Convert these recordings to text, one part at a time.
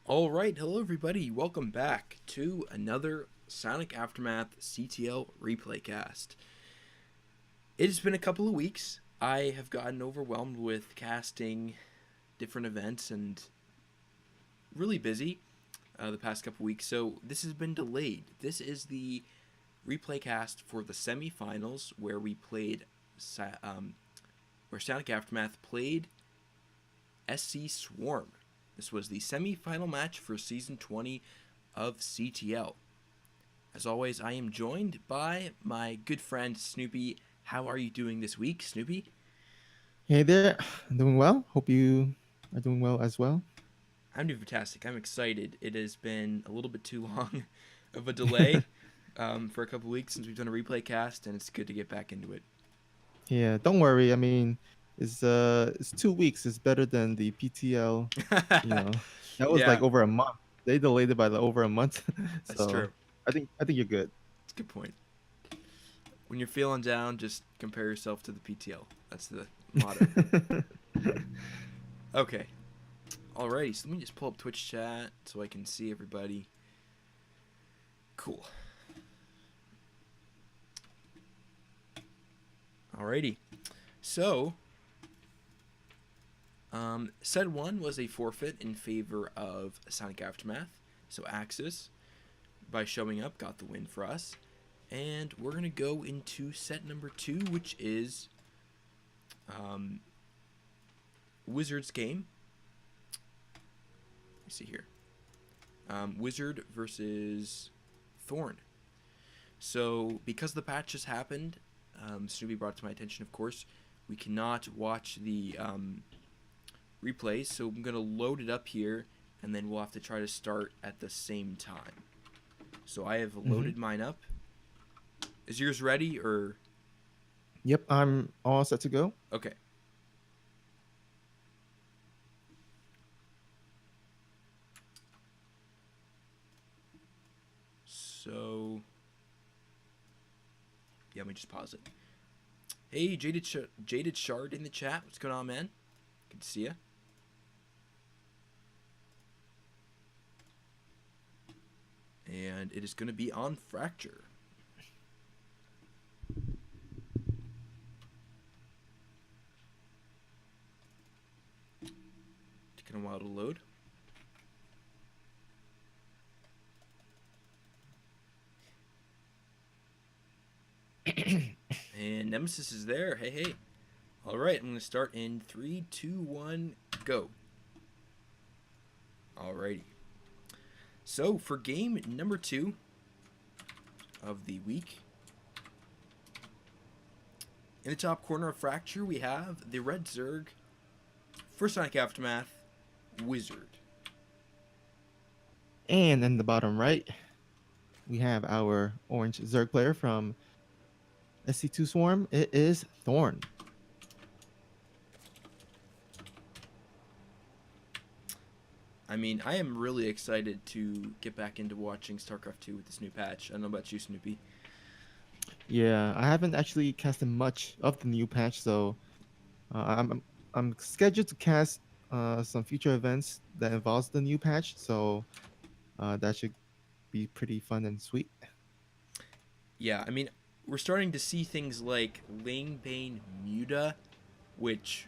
All right, hello everybody. Welcome back to another Sonic Aftermath CTL replay cast. It has been a couple of weeks. I have gotten overwhelmed with casting different events and really busy the past couple weeks, so this has been delayed. This is the replay cast for the semifinals where we played, where Sonic Aftermath played SC Swarm. This was the semi-final match for Season 20 of CTL. As always, I am joined by my good friend Snoopy. How are you doing this week, Snoopy? Hey there, I'm doing well. Hope you are doing well as well. I'm doing fantastic. I'm excited. It has been a little bit too long of a delay for a couple weeks since we've done a replay cast, and it's good to get back into it. Yeah, don't worry. I mean, it's 2 weeks. It's better than the PTL. You know, that was like Yeah, over a month. They delayed it by over a month, that's so true. I think you're good. It's a good point. When you're feeling down, just compare yourself to the PTL. That's the motto. Okay. Alrighty, so let me just pull up Twitch chat so I can see everybody. Cool. Alrighty. So, set one was a forfeit in favor of Sonic Aftermath. So Axis, by showing up, got the win for us. And we're going to go into set number two, which is Wizard's game. Let me see here. Wizard versus Thorn. So, because the patch has happened, Snoopy brought it to my attention, of course, we cannot watch the replays, so I'm going to load it up here, and then we'll have to try to start at the same time. So I have hmm loaded mine up. Is yours ready, or... Yep, I'm all set to go. Okay. So... Yeah, let me just pause it. Hey, Jaded Shard in the chat. What's going on, man? Good to see you. And it is going to be on Fracture. Taking a while to load. And Nemesis is there. Hey, hey. All right, I'm going to start in 3, 2, 1, go. Alrighty. So, for game number 2 of the week, in the top corner of Fracture, we have the Red Zerg, for Sonic Aftermath, Wizard. And in the bottom right, we have our orange Zerg player from SC2 Swarm. It is Thorn. I mean, I am really excited to get back into watching StarCraft 2 with this new patch. I don't know about you, Snoopy. Yeah, I haven't actually casted much of the new patch, so I'm scheduled to cast some future events that involves the new patch, so that should be pretty fun and sweet. Yeah, I mean, we're starting to see things like Ling Bane Muta, which,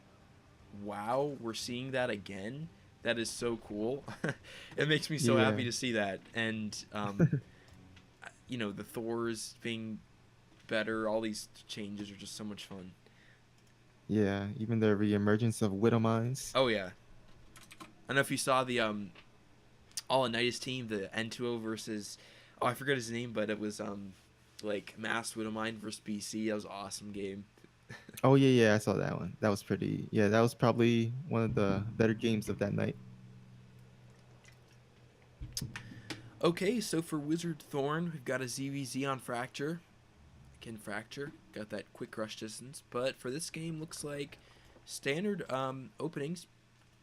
wow, we're seeing that again. That is so cool. It makes me so Yeah, happy to see that. And, the Thors being better, all these changes are just so much fun. yeah. Even the reemergence of Widow Mines. Oh, yeah. I don't know if you saw the All Nights team, the N2O versus, oh, I forget his name, but it was like Mass Widowmine versus BC. That was an awesome game. Oh yeah, I saw that one. That was pretty. Yeah, that was probably one of the better games of that night. Okay, so for Wizard Thorn, we've got a ZVZ on Fracture. Again, Fracture. Got that quick rush distance. But for this game, looks like standard openings.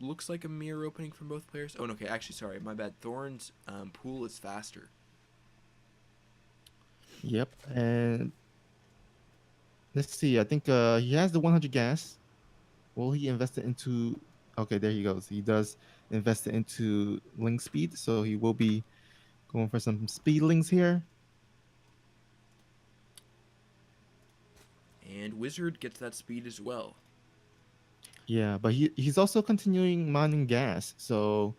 Looks like a mirror opening from both players. Oh, no, okay, actually, sorry, my bad. Thorn's pool is faster. Yep. And let's see. I think he has the 100 gas. Will he invest it into? Okay, there he goes. He does invested into link speed, so he will be going for some speedlings here. And Wizard gets that speed as well. Yeah, but he's also continuing mining gas, so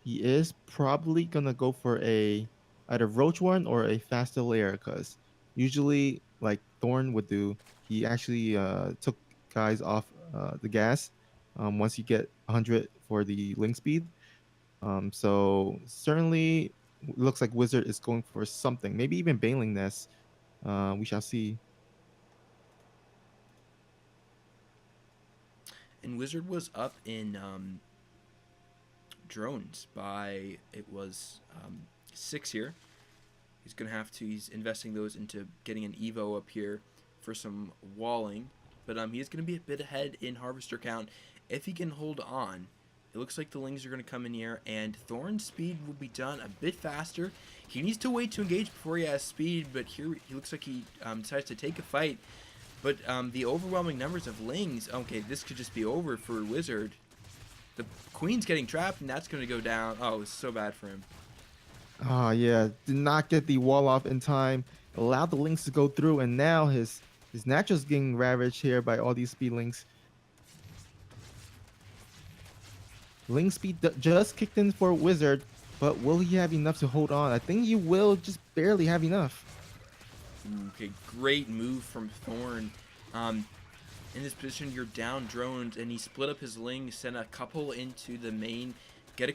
he is probably gonna go for a either roach one or a faster layer, because usually like Thorn would do, he actually took guys off the gas once you get 100 for the link speed. So certainly looks like Wizard is going for something, maybe even Baneling Nest. We shall see. And Wizard was up in drones by it was 6 here. He's gonna have to. He's investing those into getting an Evo up here for some walling, but he's gonna be a bit ahead in harvester count if he can hold on. It looks like the Lings are going to come in here, and Thorn's speed will be done a bit faster. He needs to wait to engage before he has speed, but here he looks like he decides to take a fight. But the overwhelming numbers of Lings, okay, this could just be over for Wizard. The Queen's getting trapped, and that's going to go down. Oh, it's so bad for him. Ah, yeah, did not get the wall off in time. Allowed the links to go through, and now his natural's getting ravaged here by all these speed links. Link speed just kicked in for Wizard, but will he have enough to hold on? I think he will just barely have enough. Okay, great move from Thorn. Um, in this position, you're down drones, and he split up his Ling, sent a couple into the main, to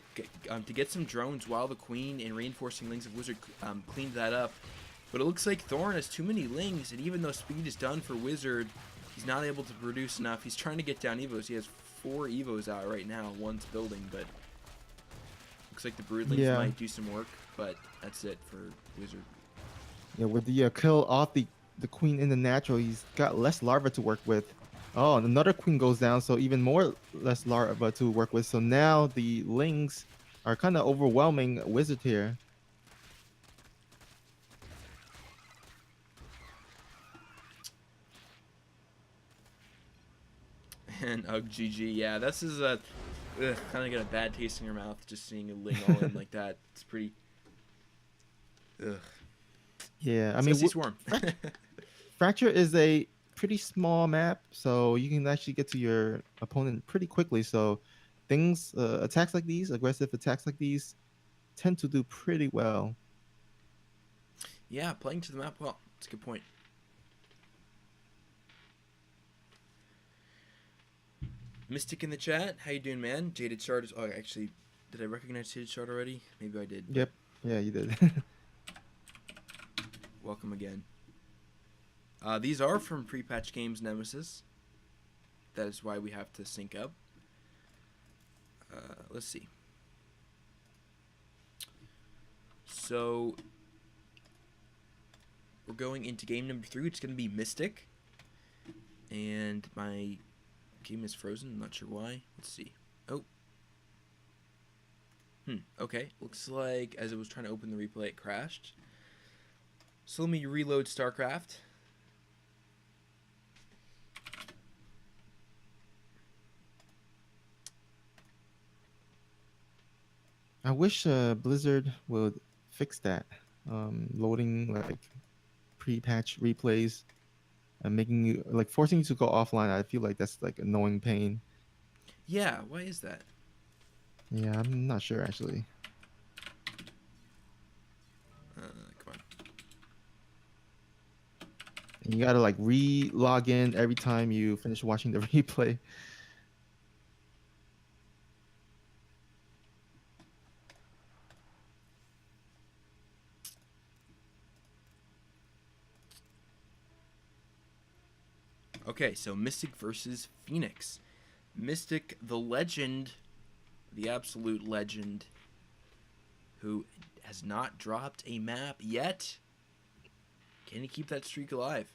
get some drones while the Queen and reinforcing Lings of Wizard cleaned that up. But it looks like Thorn has too many Lings, and even though speed is done for Wizard, he's not able to produce enough. He's trying to get down Evos. He has 4 Evos out right now, one's building, but looks like the Broodlings Yeah, might do some work, but that's it for Wizard. yeah. With the kill off the queen in the natural, he's got less larva to work with. Oh, and another queen goes down, so even more less larva to work with. So now the links are kind of overwhelming Wizard here. And GG, yeah, this is a kind of got a bad taste in your mouth just seeing a Ling all in like that. It's pretty. Ugh. Yeah, I Let's go mean, see Swarm. Fracture is a pretty small map, so you can actually get to your opponent pretty quickly. So things, attacks like these, aggressive attacks like these, tend to do pretty well. Yeah, playing to the map well. That's a good point. Mystic in the chat, how you doing, man? Jaded Shard is. Oh, actually, did I recognize Jaded Shard already? Maybe I did. But Yep. Yeah, you did. welcome again. These are from pre-patch games, Nemesis. That is why we have to sync up. Let's see. So we're going into game number 3. It's going to be Mystic, and my game is frozen. I'm not sure why. Let's see. Oh. Okay. Looks like as it was trying to open the replay, it crashed. So let me reload StarCraft. I wish Blizzard would fix that. Loading like pre-patch replays and making you like forcing you to go offline. I feel like that's like annoying pain. Yeah, why is that? Yeah, I'm not sure actually. Come on. And you gotta like re-log in every time you finish watching the replay. Okay, so Mystic versus Phoenix. Mystic, the legend, the absolute legend, who has not dropped a map yet. Can he keep that streak alive?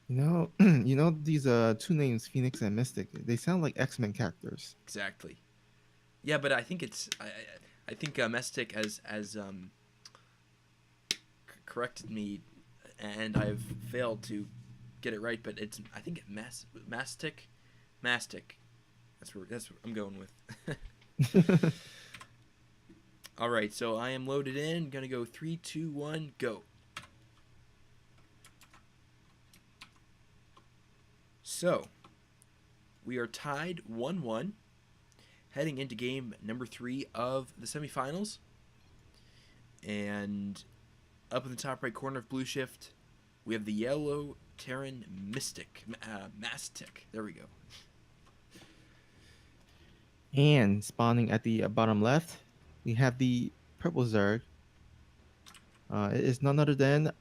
You know these two names, Phoenix and Mystic. They sound like X-Men characters. Exactly. Yeah, but I think it's I think Mystic has corrected me, and I've failed to get it right. But it's I think Mastic. That's what I'm going with. All right, so I am loaded in. Gonna go 3, 2, 1, go. So we are tied 1-1, heading into game number 3 of the semifinals. And up in the top right corner of Blue Shift, we have the yellow Terran Mastic. There we go. And spawning at the bottom left, we have the purple Zerg. It is none other than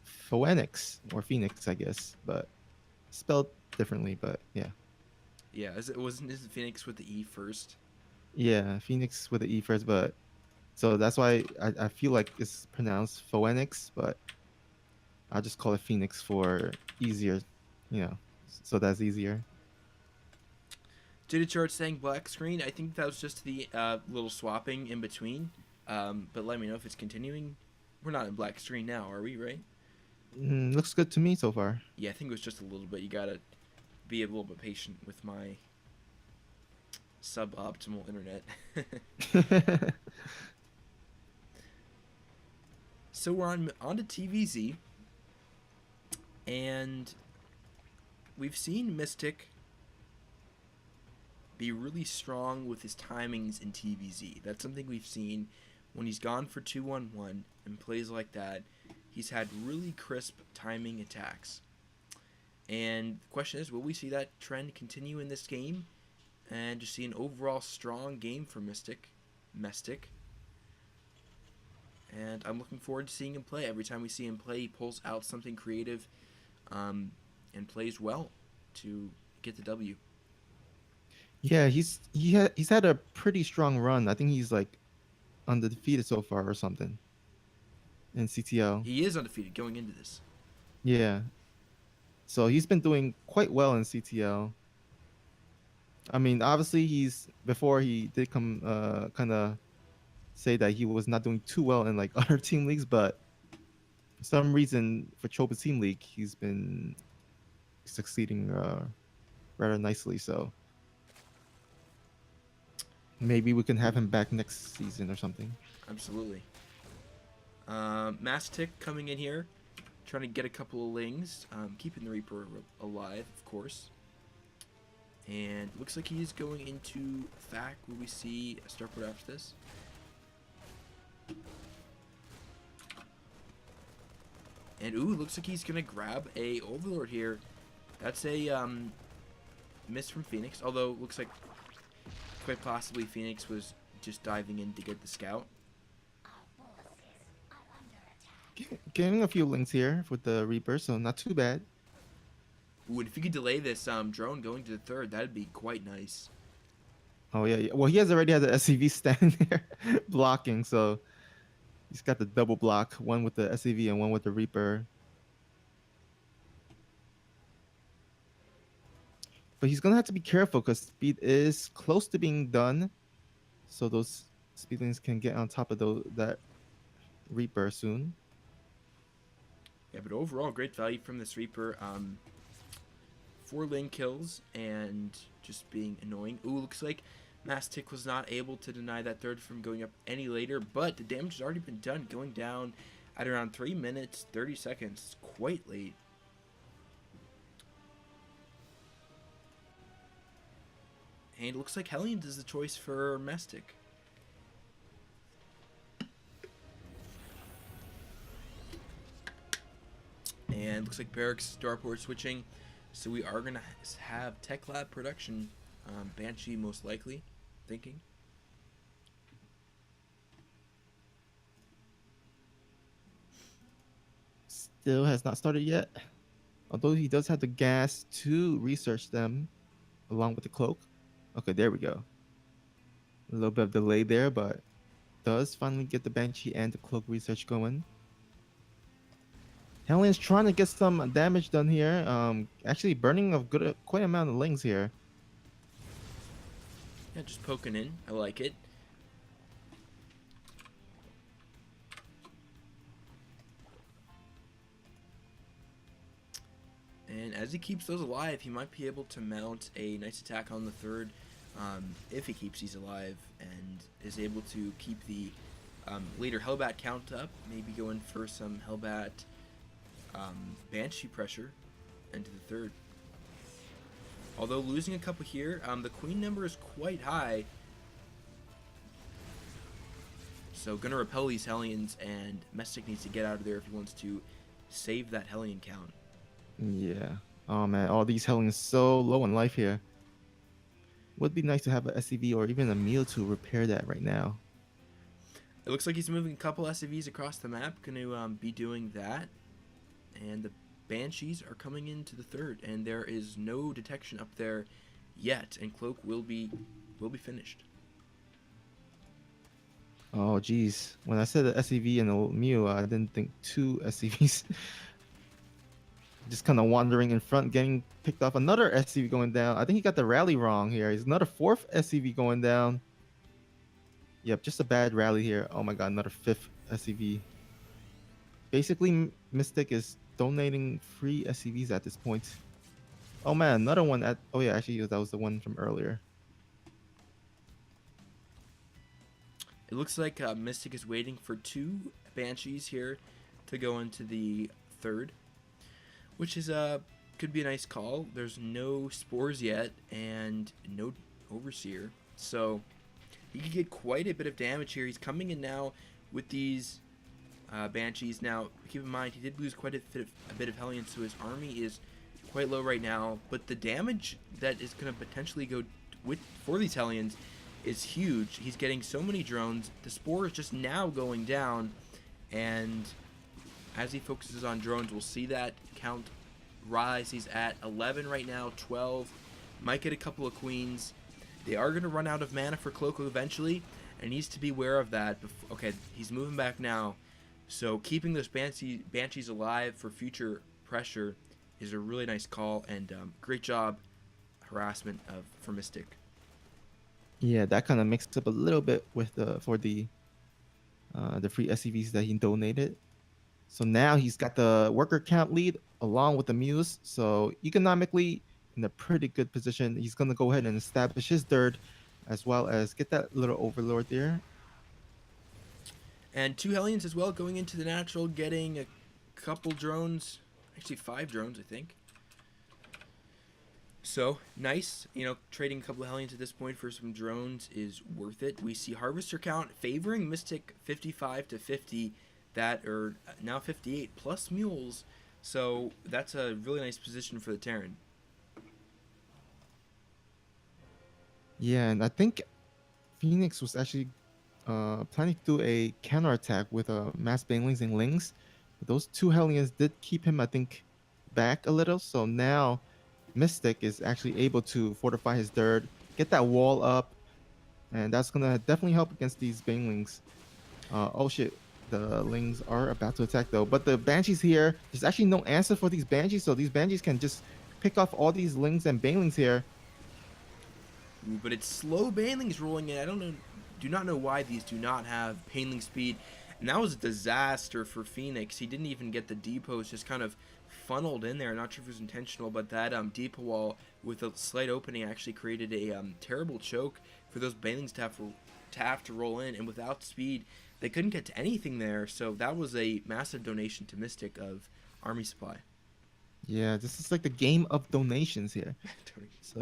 Phoenix, I guess, but spelled differently. But yeah, Yeah, isn't Phoenix with the E first? yeah, Phoenix with the E first, but so that's why I feel like it's pronounced Phoenix, but I'll just call it Phoenix for easier, you know, so that's easier. Did it chart saying black screen? I think that was just the little swapping in between. But let me know if it's continuing. We're not in black screen now, are we? Right? Looks good to me so far. Yeah, I think it was just a little bit. You gotta be a little bit patient with my suboptimal internet. So we're on to TVZ, and we've seen Mystic be really strong with his timings in TVZ. That's something we've seen when he's gone for 2-1-1 and plays like that. He's had really crisp timing attacks. And the question is, will we see that trend continue in this game and just see an overall strong game for Mystic? And I'm looking forward to seeing him play. Every time we see him play, he pulls out something creative and plays well to get the W. Yeah, he's had a pretty strong run. I think he's like undefeated so far or something in CTL. He is undefeated going into this. Yeah, so he's been doing quite well in CTL. I mean, obviously he's before he did come kind of say that he was not doing too well in like other team leagues, but for some reason for Chobo team league he's been succeeding rather nicely. So maybe we can have him back next season or something. Absolutely. Mastic coming in here, trying to get a couple of lings, keeping the Reaper alive, of course. And looks like he's going into FAC. Will we see a starport after this? And ooh, looks like he's gonna grab a Overlord here. That's a miss from Phoenix. Although looks like quite possibly Phoenix was just diving in to get the scout. Getting a few links here with the Reaper, so not too bad. Ooh, and if you could delay this drone going to the third, that'd be quite nice. Oh yeah, yeah. Well, he has already had the SCV standing there blocking, so he's got the double block, one with the SCV and one with the Reaper. But he's gonna have to be careful because speed is close to being done, so those speedlings can get on top of that Reaper soon. Yeah, but overall, great value from this Reaper. 4 lane kills and just being annoying. Ooh, looks like Mastic was not able to deny that third from going up any later, but the damage has already been done, going down at around 3 minutes, 30 seconds. It's quite late. And it looks like Hellions is the choice for Mastic. And looks like Barracks starport switching. So we are going to have Tech Lab production. Banshee most likely, thinking. Still has not started yet, although he does have the gas to research them along with the cloak. Okay, there we go. A little bit of delay there, but does finally get the Banshee and the cloak research going. Hellions trying to get some damage done here. Actually burning a quite amount of lings here. Yeah, just poking in. I like it. And as he keeps those alive, he might be able to mount a nice attack on the third if he keeps these alive and is able to keep the later Hellbat count up. Maybe go in for some Hellbat Banshee pressure into the third. Although losing a couple here, the queen number is quite high. So gonna repel these Hellions, and Mystic needs to get out of there if he wants to save that Hellion count. Yeah. Oh man, all these Hellions so low in life here. Would be nice to have a SCV or even a meal to repair that right now. It looks like he's moving a couple SCVs across the map. Gonna be doing that. And the Banshees are coming into the third, and there is no detection up there yet, and Cloak will be finished. Oh geez, when I said the SCV and a Mew, I didn't think two SCVs. Just kind of wandering in front, getting picked off. Another SCV going down. I think he got the rally wrong here. He's another fourth SCV going down. Yep, just a bad rally here. Oh my god, another fifth SCV. Basically, Mystic is donating free SCVs at this point. Oh man, another one at. Oh yeah, actually that was the one from earlier. It looks like Mystic is waiting for two Banshees here to go into the third, which is could be a nice call. There's no Spores yet and no Overseer, so he could get quite a bit of damage here. He's coming in now with these Banshees. Now, keep in mind, he did lose quite a bit of Hellions, so his army is quite low right now. But the damage that is going to potentially go for these Hellions is huge. He's getting so many drones. The Spore is just now going down, and as he focuses on drones, we'll see that count rise. He's at 11 right now, 12. Might get a couple of queens. They are going to run out of mana for Cloak eventually, and needs to be aware of that. Okay, he's moving back now. So keeping those Banshees alive for future pressure is a really nice call, and great job harassment for Mystic. Yeah, that kind of mixed up a little bit with the free SCVs that he donated. So now he's got the worker count lead along with the Muse. So economically in a pretty good position. He's gonna go ahead and establish his third, as well as get that little Overlord there. And two Hellions as well going into the natural, getting a couple drones, actually 5 drones, I think. So nice, trading a couple of Hellions at this point for some drones is worth it. We see Harvester count favoring Mystic 55 to 50, that are now 58 plus mules. So that's a really nice position for the Terran. Yeah, and I think Phoenix was actually planning to do a counterattack with mass banelings and lings. But those two Hellions did keep him, I think, back a little. So now Mystic is actually able to fortify his third, get that wall up, and that's gonna definitely help against these banelings. Oh shit, the lings are about to attack though. But the banshees here, there's actually no answer for these banshees, so these banshees can just pick off all these lings and banelings here. Ooh, but it's slow banelings rolling in. I do not know why these do not have baneling speed. And that was a disaster for Phoenix. He didn't even get the depots, just kind of funneled in there. Not sure if it was intentional, but that depot wall with a slight opening actually created a terrible choke for those banelings to have to roll in. And without speed, they couldn't get to anything there. So that was a massive donation to Mystic of army supply. Yeah, this is like the game of donations here. So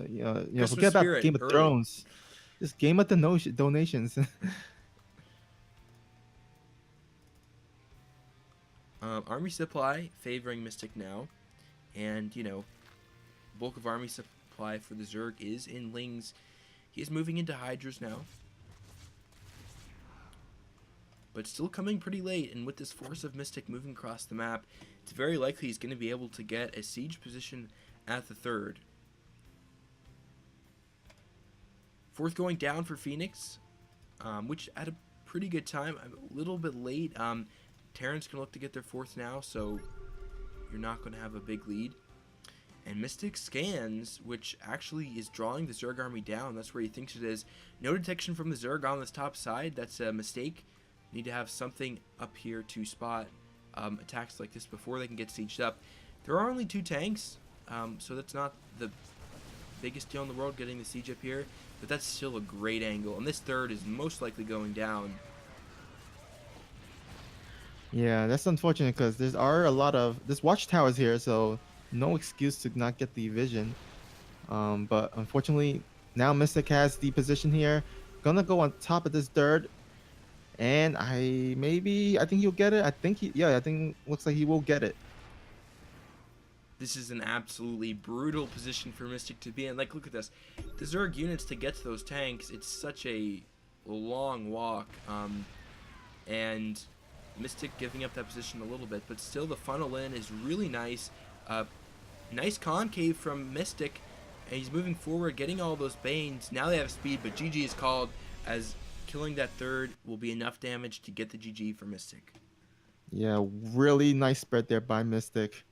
forget about Spirit Game of early. Thrones. This game of donations. Army supply favoring Mystic now, and bulk of army supply for the Zerg is in Lings. He's moving into Hydras now, but still coming pretty late. And with this force of Mystic moving across the map, it's very likely he's going to be able to get a siege position at the third. Fourth going down for Phoenix, which at a pretty good time. A little bit late. Terrans can look to get their fourth now, so you're not going to have a big lead. And Mystic scans, which actually is drawing the Zerg army down. That's where he thinks it is. No detection from the Zerg on this top side. That's a mistake. Need to have something up here to spot attacks like this before they can get sieged up. There are only 2 tanks. So that's not the biggest deal in the world getting the siege up here, but that's still a great angle. And this third is most likely going down. Yeah, that's unfortunate because there's watchtowers here, so no excuse to not get the vision. But unfortunately, now Mystic has the position here. Gonna go on top of this third, and I think he'll get it. I think looks like he will get it. This is an absolutely brutal position for Mystic to be in. Like, look at this. The Zerg units to get to those tanks, it's such a long walk. And Mystic giving up that position a little bit, but still the funnel in is really nice. Nice concave from Mystic, and he's moving forward, getting all those Banes. Now they have speed, but GG is called, as killing that third will be enough damage to get the GG for Mystic. Yeah, really nice spread there by Mystic.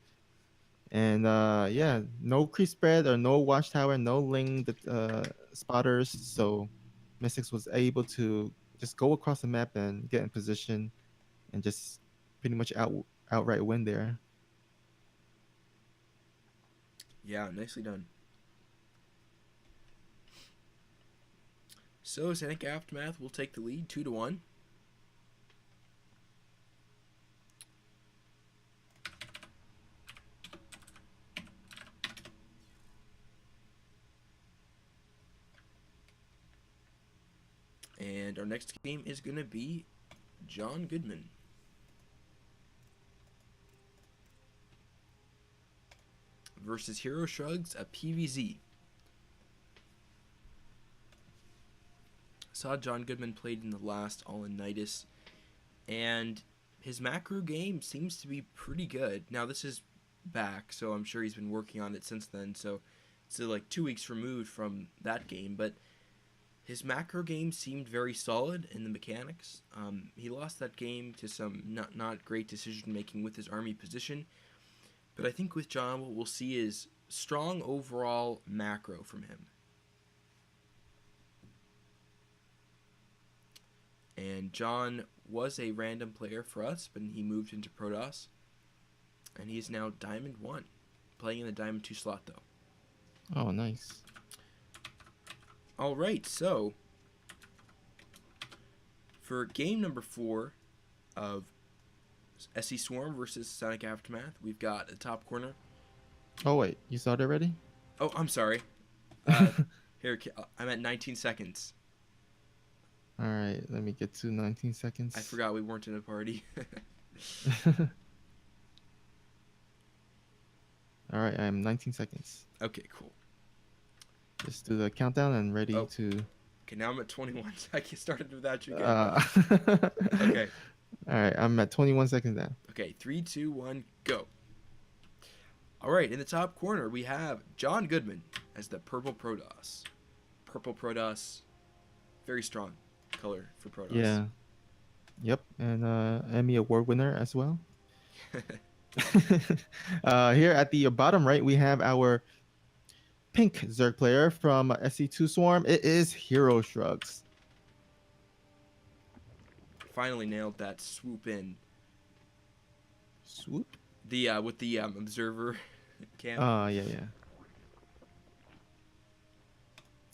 And yeah, no creep spread or no watchtower, no ling spotters. So Mystics was able to just go across the map and get in position and just pretty much outright win there. Yeah, nicely done. So Zenic Aftermath will take the lead 2-1. And our next game is going to be John Goodman versus Hero Shrugs, a PVZ. Saw John Goodman played in the last All-in-Nightus, and his macro game seems to be pretty good. Now, this is back, so I'm sure he's been working on it since then, so it's like 2 weeks removed from that game, but his macro game seemed very solid in the mechanics. He lost that game to some not great decision making with his army position, but I think with John, what we'll see is strong overall macro from him. And John was a random player for us, but he moved into Protoss, and he is now Diamond 1, playing in the Diamond 2 slot though. Oh, nice. Alright, so for game number 4 of SE Swarm versus Sonic Aftermath, we've got a top corner. Oh wait, you saw it already? Oh, I'm sorry. Here, I'm at 19 seconds. All right, let me get to 19 seconds. I forgot we weren't in a party. All right, I'm 19 seconds. Okay, cool. Just do the countdown and ready to. Okay, now I'm at 21 seconds. Started without you again. Okay. All right, I'm at 21 seconds now. Okay, 3, 2, 1, go. All right, in the top corner, we have John Goodman as the Purple Protoss. Purple Protoss, very strong color for Protoss. Yeah. Yep, and Emmy Award winner as well. Here at the bottom right, we have our pink Zerg player from SE2 Swarm. It is Hero Shrugs. Finally nailed that swoop in. Swoop? The with the observer cam. Yeah.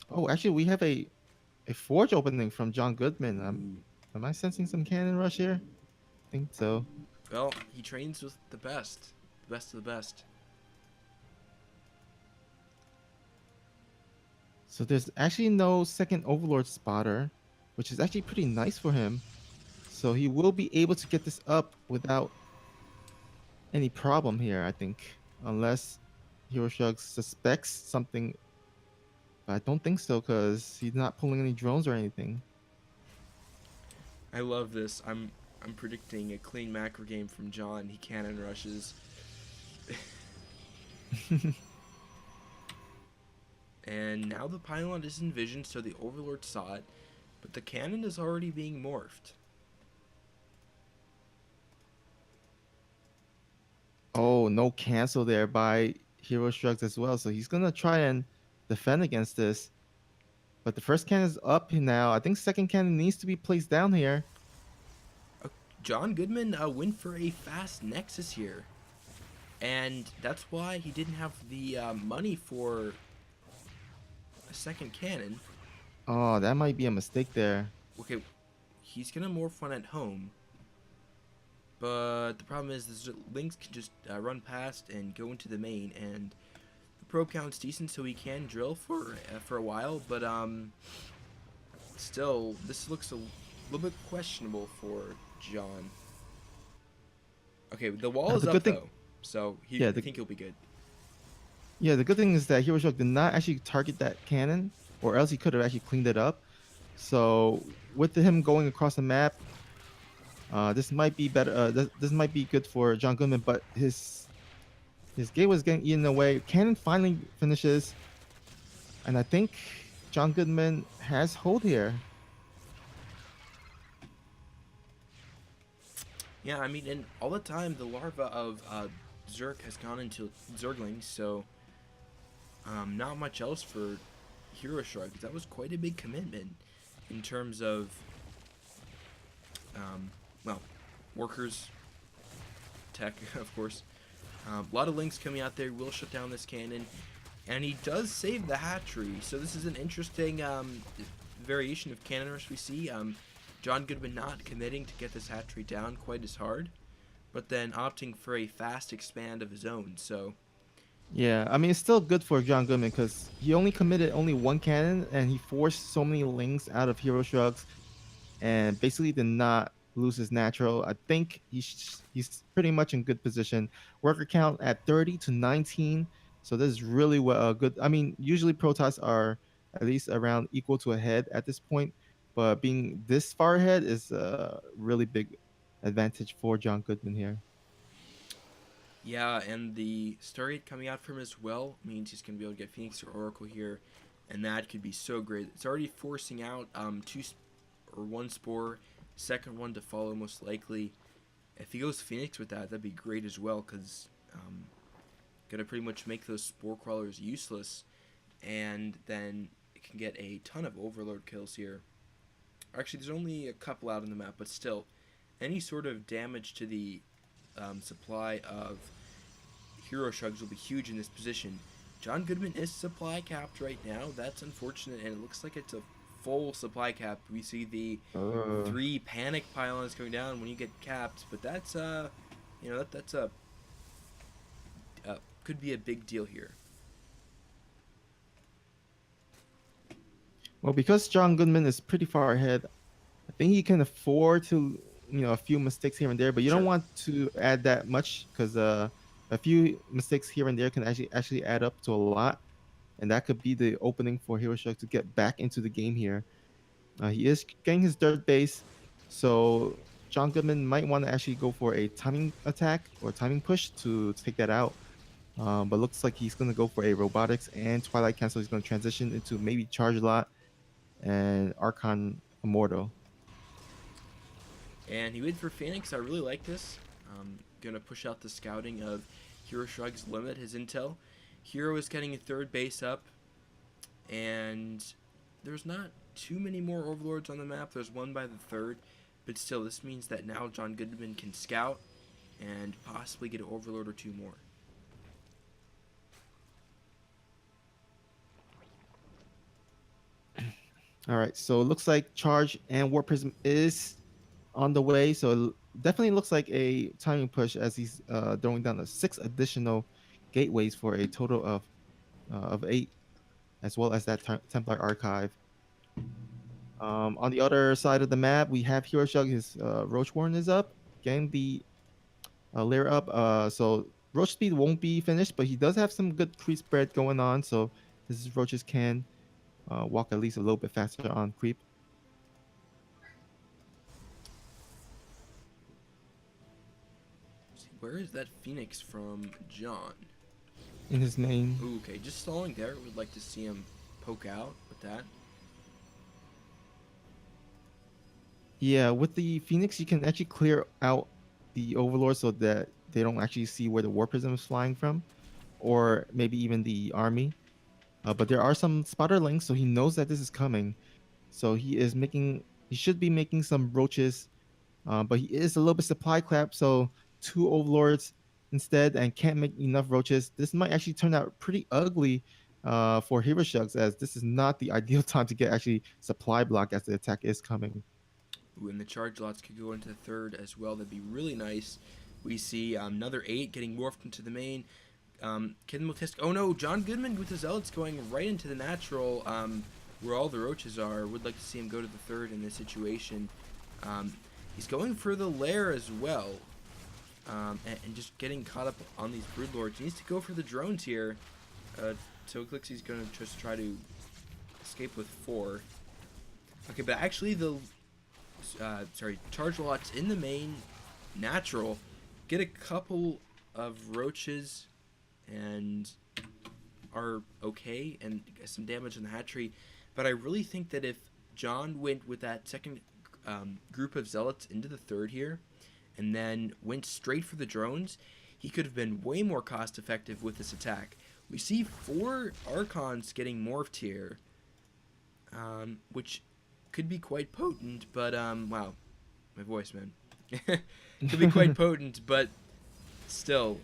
Oh, actually, we have a forge opening from John Goodman. Am I sensing some cannon rush here? I think so. Well, he trains with the best of the best. So there's actually no second Overlord spotter, which is actually pretty nice for him. So he will be able to get this up without any problem here, I think. Unless Hero Shrugs suspects something. But I don't think so, because he's not pulling any drones or anything. I love this. I'm predicting a clean macro game from John. He cannon rushes. And now the pylon is envisioned, so the Overlord saw it, but the cannon is already being morphed. Oh, no cancel there by Hero Shrugs as well. So he's going to try and defend against this. But the first cannon is up now. I think second cannon needs to be placed down here. John Goodman went for a fast Nexus here. and that's why he didn't have the money for a second cannon. Oh, that might be a mistake there. Okay, he's gonna morph one at home, but the problem is the links can just run past and go into the main, and the probe count's decent, so he can drill for a while. But still, this looks a little bit questionable for John. Okay, the wall Now is the up good thing, though, so yeah, I the think he'll be good. yeah, the good thing is that Hero Shark did not actually target that cannon, or else he could have actually cleaned it up. So with him going across the map, this might be better. This might be good for John Goodman, but his gate was getting eaten away. Cannon finally finishes, and I think John Goodman has hold here. Yeah, I mean, and all the time the larva of Zerg has gone into Zerglings, so not much else for Hero Shrug. That was quite a big commitment in terms of, um, well, workers, tech, of course. A lot of links coming out there will shut down this cannon, and he does save the hatchery. So this is an interesting variation of cannon rush we see. John Goodman not committing to get this hatchery down quite as hard, but then opting for a fast expand of his own. So Yeah, I mean it's still good for John Goodman because he only committed only one cannon and he forced so many links out of Hero Shrugs and basically did not lose his natural. I think he's pretty much in good position. Worker count at 30 to 19, so this is really good. I mean, usually Protoss are at least around equal to ahead at this point, but being this far ahead is a really big advantage for John Goodman here. yeah, and the Stargate coming out from him as well means he's going to be able to get Phoenix or Oracle here, and that could be so great. It's already forcing out or one Spore, second one to follow most likely. If he goes Phoenix with that, that'd be great as well, because gonna pretty much make those Spore Crawlers useless, and then it can get a ton of Overlord kills here. Actually, there's only a couple out on the map, but still, any sort of damage to the supply of hero shrugs will be huge in this position. John Goodman is supply capped right now. That's unfortunate, and it looks like it's a full supply cap. We see the Uh, 3 panic pylons going down when you get capped, but that's that's a could be a big deal here. well, because John Goodman is pretty far ahead, I think he can afford to, a few mistakes here and there, but you don't Sure. want to add that much because a few mistakes here and there can actually add up to a lot, and that could be the opening for Hero Shark to get back into the game here. He is getting his dirt base, so John Goodman might want to actually go for a timing attack or timing push to take that out. But looks like he's going to go for a robotics and Twilight Cancel. He's going to transition into maybe Charge Lot and Archon Immortal. And he waited for Phoenix. I really like this. Gonna push out the scouting of Hero Shrug's limit his intel. Hero is getting a third base up, and there's not too many more overlords on the map. There's one by the third, but still, this means that now John Goodman can scout and possibly get an overlord or two more. All right, so it looks like Charge and War Prism is on the way. So it definitely looks like a timing push as he's throwing down the 6 additional gateways for a total of 8, as well as that Templar Archive. On the other side of the map, we have Hero Shug. His Roach Warren is up, getting the layer up. So Roach speed won't be finished, but he does have some good creep spread going on. So his Roaches can walk at least a little bit faster on creep. See, where is that Phoenix from John? In his main. Ooh, okay, just stalling there. Would like to see him poke out with that. Yeah, with the Phoenix, you can actually clear out the Overlord so that they don't actually see where the War Prism is flying from, or maybe even the army. But there are some spotter links, so he knows that this is coming. So he should be making some roaches, but he is a little bit supply clapped. So 2 Overlords instead and can't make enough roaches, this might actually turn out pretty ugly for Hero Shugs, as this is not the ideal time to get actually supply block as the attack is coming. Ooh, and the charge lots could go into the third as well. That'd be really nice. We see another 8 getting morphed into the main. Kid Multisk. Oh no, John Goodman with his Zealots going right into the natural where all the roaches are. Would like to see him go to the third in this situation. Um, he's going for the lair as well. And just getting caught up on these Broodlords. He needs to go for the drones here. So it looks he's going to just try to escape with 4. Okay, but actually the charge lots in the main natural get a couple of roaches and are okay and get some damage on the hatchery. But I really think that if John went with that second group of zealots into the third here and then went straight for the drones, he could have been way more cost effective with this attack. We see 4 Archons getting morphed here, which could be quite potent, but wow, my voice, man. Could be quite potent, but still,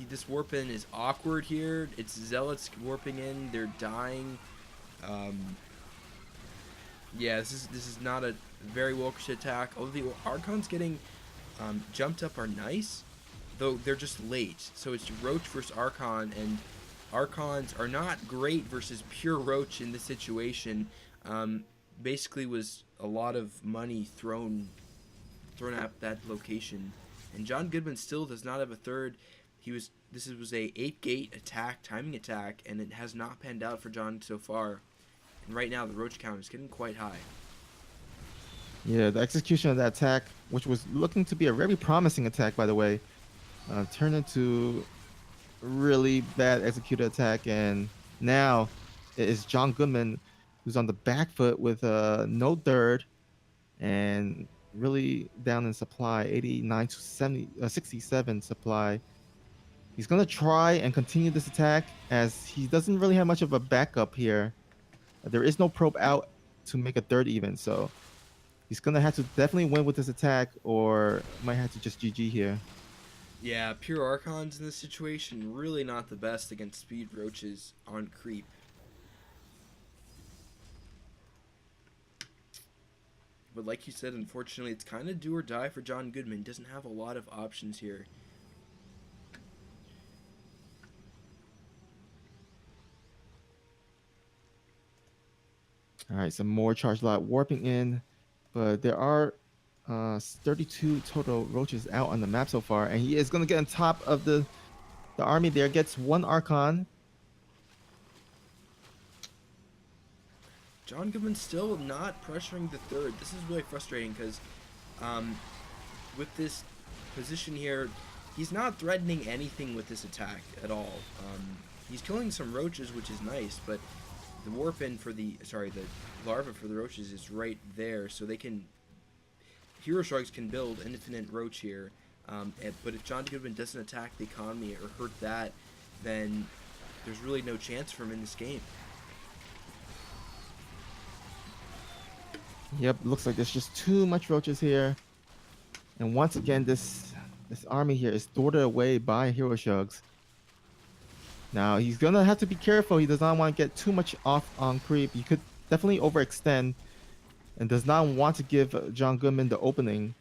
this warp in is awkward here. It's zealots warping in, they're dying. Yeah, this is not a very well attack. Although the Archons getting jumped up are nice, though they're just late. So it's Roach versus Archon, and Archons are not great versus pure Roach in this situation. Basically was a lot of money thrown at that location, and John Goodman still does not have a third. This was a 8-gate attack, timing attack, and it has not panned out for John so far. And right now the roach count is getting quite high. Yeah, the execution of that attack, which was looking to be a very promising attack, by the way, turned into a really bad executed attack, and now it is John Goodman who's on the back foot with no third and really down in supply, 89 to 67 supply. He's going to try and continue this attack as he doesn't really have much of a backup here. There is no probe out to make a third even, so he's going to have to definitely win with this attack or might have to just GG here. Yeah, pure Archons in this situation, really not the best against speed roaches on creep. But like you said, unfortunately, it's kind of do or die for John Goodman. Doesn't have a lot of options here. All right, some more charge lot warping in, but there are 32 total roaches out on the map so far, and he is going to get on top of the army there, gets 1 Archon. John Goodman still not pressuring the third. This is really frustrating because with this position here, he's not threatening anything with this attack at all. He's killing some roaches, which is nice, but the warp in for the larva for the roaches is right there, so they can Hero Sharks can build infinite roach here. But if John Goodman doesn't attack the economy or hurt that, then there's really no chance for him in this game. Yep, looks like there's just too much roaches here. And once again, this army here is thwarted away by Hero Shugs. Now, he's going to have to be careful. He does not want to get too much off on creep. He could definitely overextend and does not want to give John Goodman the opening.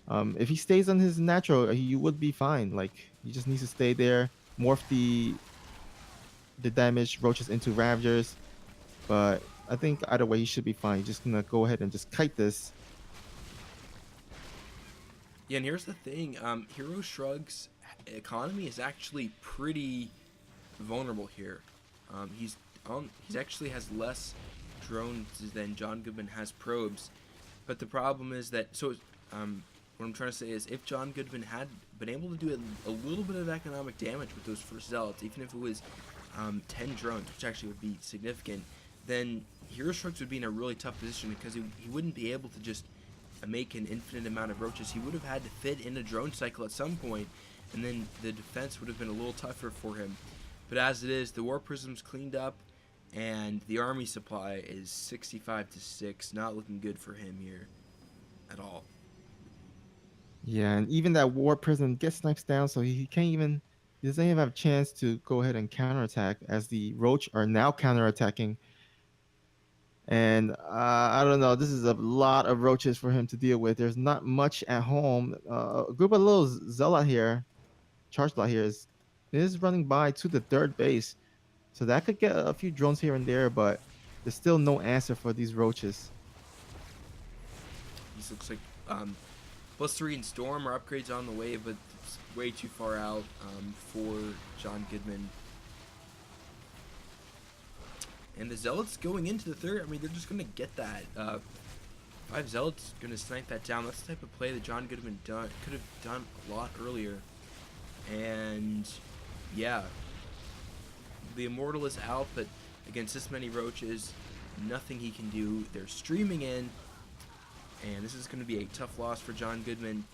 If he stays on his natural, he would be fine. Like, he just needs to stay there, morph the damaged roaches into Ravagers. But I think either way, he should be fine. He's just going to go ahead and just kite this. Yeah, and here's the thing. Hero Shrug's economy is actually pretty vulnerable here. He's actually has less drones than John Goodman has probes, but the problem is that what I'm trying to say is if John Goodman had been able to do a little bit of economic damage with those first zealots, even if it was 10 drones, which actually would be significant, then Hero Shrugs would be in a really tough position because he wouldn't be able to just make an infinite amount of roaches. He would have had to fit in a drone cycle at some point, and then the defense would have been a little tougher for him. But as it is, the War Prism's cleaned up, and the army supply is 65 to 6. Not looking good for him here at all. Yeah, and even that war prison gets snipes down, so he can't even he doesn't even have a chance to go ahead and counterattack as the Roach are now counterattacking. And I don't know, this is a lot of roaches for him to deal with. There's not much at home. A group of little zealot here, charge lot here is running by to the third base, so that could get a few drones here and there, but there's still no answer for these roaches. This looks like +3 in Storm or upgrades on the way, but it's way too far out for John Goodman. And the Zealots going into the third, I mean, they're just going to get that. 5 Zealots going to snipe that down. That's the type of play that John Goodman could have done a lot earlier. And yeah, the Immortal is out, but against this many roaches, nothing he can do. They're streaming in, and this is going to be a tough loss for John Goodman,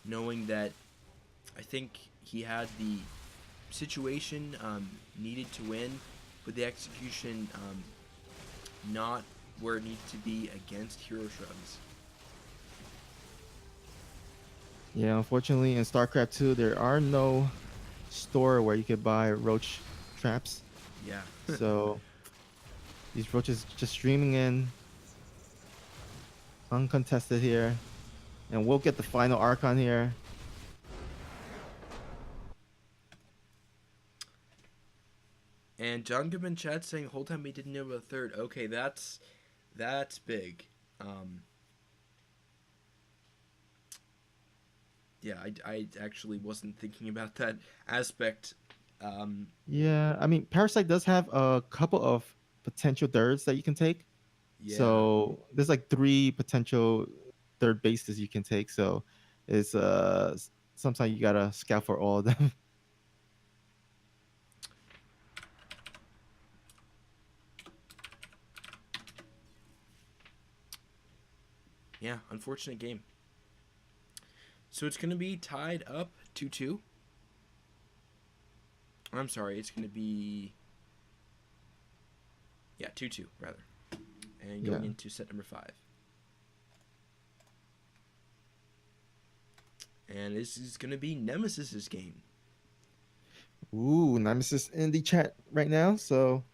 knowing that I think he had the situation needed to win, but the execution not where it needs to be against Hero Shrugs. Yeah, unfortunately in StarCraft 2 there are no store where you could buy roach traps. Yeah. So these roaches just streaming in uncontested here. And we'll get the final Archon here. And John Goodman chat saying the whole time he didn't know about the third. Okay, that's big. Yeah, I actually wasn't thinking about that aspect. Yeah, I mean Parasite does have a couple of potential thirds that you can take. Yeah. So there's like 3 potential third bases you can take. So it's sometimes you gotta scout for all of them. Yeah, unfortunate game. So it's going to be tied up 2-2. I'm sorry, it's going to be 2-2 rather. And Yeah. going into set number 5. And this is going to be Nemesis's game. Ooh, Nemesis in the chat right now. So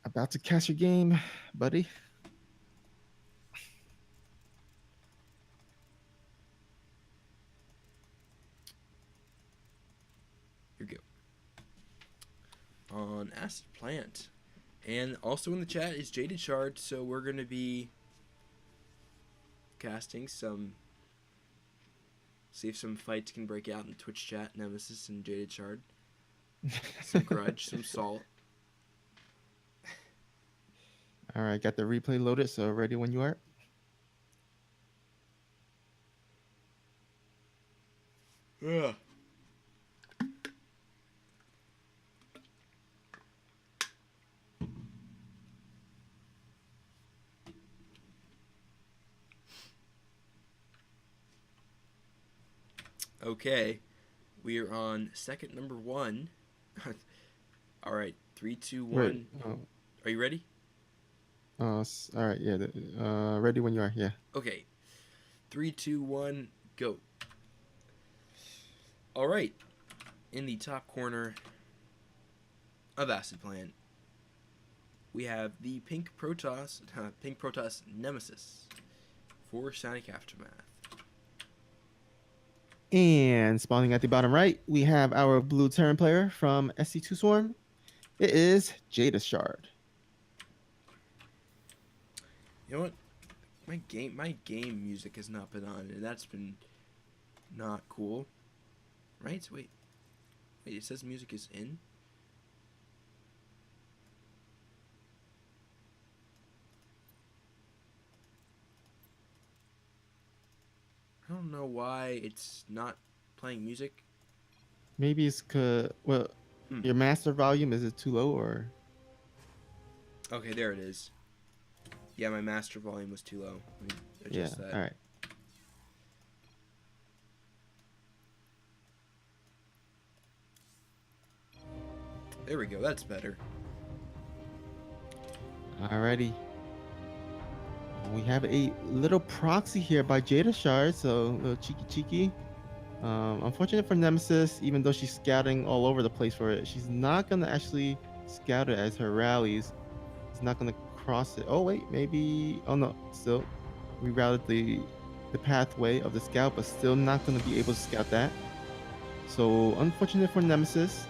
about to cast your game, buddy. Here we go. On Acid Plant. And also in the chat is Jaded Shard, so we're going to be casting some. See if some fights can break out in Twitch chat, Nemesis and Jaded Shard. Some grudge, some salt. All right, got the replay loaded, so ready when you are. Yeah. Okay, we are on second number 1. All right, 3, 2, 1. Wait. Are you ready? All right, yeah. Ready when you are. Yeah. Okay, 3, 2, 1, go. All right, in the top corner of Acid Plant, we have the Pink Protoss Nemesis for Sonic Aftermath. And spawning at the bottom right, we have our blue Terran player from SC2 Swarm. It is Jada Shard. You know what? My game music has not been on, and that's been not cool. Right? Wait, it says music is in. I don't know why it's not playing music. Maybe it's your master volume, is it too low or? Okay, there it is. Yeah, my master volume was too low. Let me adjust that. All right. There we go. That's better. Alrighty. We have a little proxy here by Jada Shard, so a little cheeky cheeky. Unfortunate for Nemesis, even though she's scouting all over the place for it, she's not gonna actually scout it as her rallies. She's not gonna cross it. Oh wait, maybe. Oh no, still rerouted the pathway of the scout, but still not gonna be able to scout that. So unfortunate for Nemesis.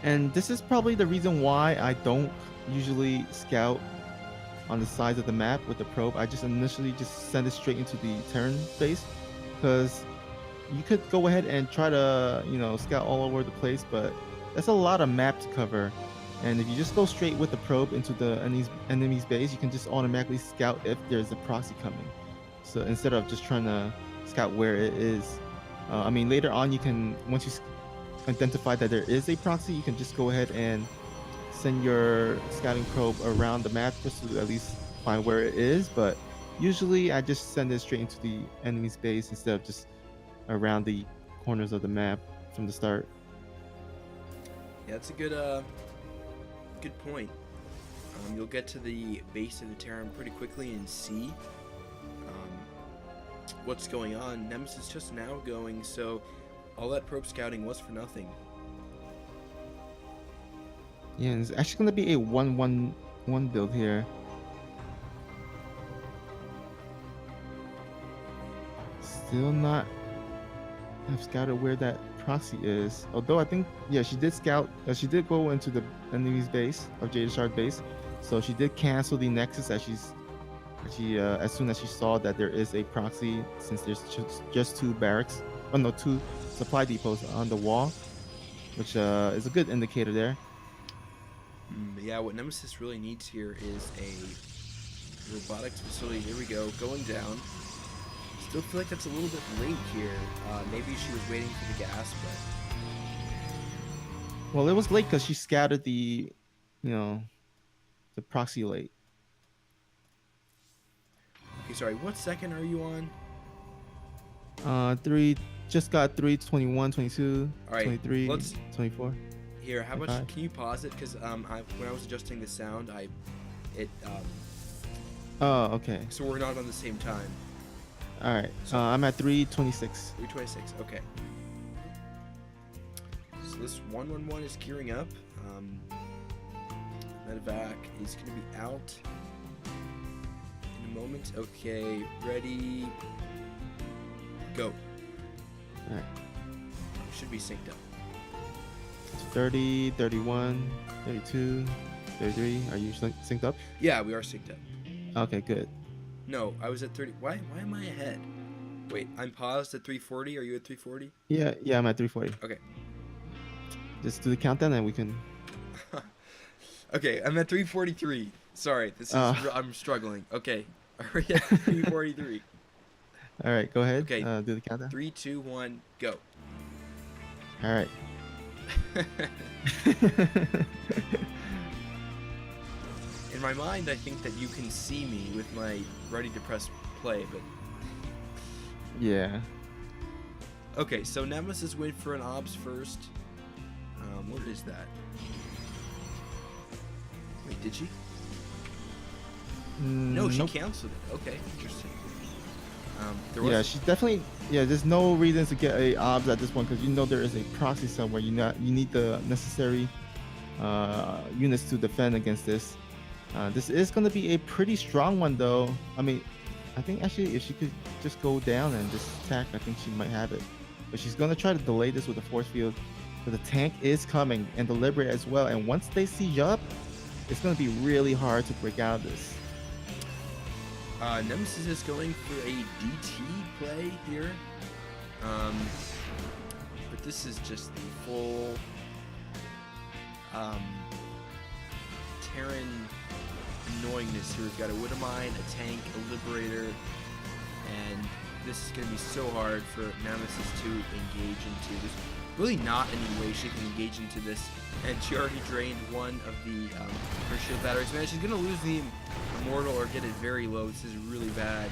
And this is probably the reason why I don't usually scout on the sides of the map with the probe. I just initially just send it straight into the Terran base because you could go ahead and try to, scout all over the place, but that's a lot of map to cover. And if you just go straight with the probe into the enemy's base, you can just automatically scout if there's a proxy coming. So instead of just trying to scout where it is, I mean, later on, you can, once you identify that there is a proxy, you can just go ahead and send your scouting probe around the map just to at least find where it is. But usually I just send it straight into the enemy's base instead of just around the corners of the map from the start. Yeah, that's a good point. You'll get to the base of the Terran pretty quickly and see what's going on. Nemesis just now going, so all that probe scouting was for nothing. Yeah, and it's actually going to be a 1-1-1 build here. Still not have scouted where that proxy is. Although I think, yeah, she did scout. She did go into the enemy's base of Jada Shard base, so she did cancel the Nexus as as soon as she saw that there is a proxy, since there's just two barracks, oh no, two supply depots on the wall, which is a good indicator there. Yeah, what Nemesis really needs here is a robotics facility. Here we go, going down. Still feel like that's a little bit late here. Maybe she was waiting for the gas, but... Well, it was late because she scouted the proxy late. Okay, sorry, what second are you on? Just got 3:21, 22, All right, 23, let's... 24. Here, how 25. much... Can you pause it? Because when I was adjusting the sound, Oh, okay. So we're not on the same time. All right. So I'm at 3:26. 3:26. Okay. So this 1-1-1 is gearing up. Medevac is going to be out in a moment. Okay, ready. Go. All right. Should be synced up. 30, 31, 32, 33. Are you synced up? Yeah, we are synced up. Okay, good. No, I was at 30. Why am I ahead? Wait, I'm paused at 340. Are you at 340? Yeah, I'm at 340. Okay. Just do the countdown and we can. Okay, I'm at 343. Sorry, this is I'm struggling. Okay, are we at 343? All right, go ahead. Okay, do the countdown. 3, 2, 1, go. All right. In my mind, I think that you can see me with my ready to press play, but... Yeah. Okay, so Nemesis went for an obs first. What is that? Wait, did she? No, she nope. canceled it. Okay, interesting. Yeah, she's definitely. Yeah, there's no reason to get a obs at this point because you know there is a proxy somewhere. You need the necessary units to defend against this. This is going to be a pretty strong one, though. I mean, I think actually if she could just go down and just attack, I think she might have it. But she's going to try to delay this with a force field. But the tank is coming and deliberate as well. And once they siege up, it's going to be really hard to break out of this. Nemesis is going for a DT play here. But this is just the full Terran annoyingness here. We've got a Widowmine, a tank, a Liberator, and this is going to be so hard for Nemesis to engage into. There's really not any way she can engage into this, and she already drained one of the her shield batteries. Man, she's going to lose the Immortal or get it very low. This is really bad.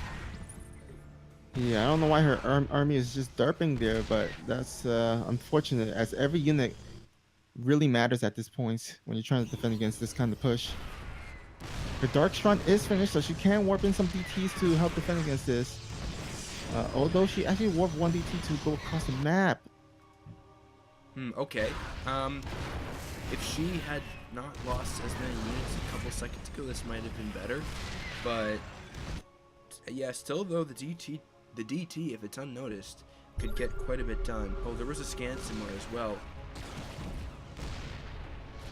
Yeah, I don't know why her army is just derping there, but that's unfortunate, as every unit really matters at this point when you're trying to defend against this kind of push. Her Dark Shrine is finished, so she can warp in some DTs to help defend against this. Although she actually warped one DT to go across the map. Okay. If she had not lost as many units a couple seconds ago, this might have been better. But yeah, still though, the DT, if it's unnoticed, could get quite a bit done. Oh, there was a scan somewhere as well.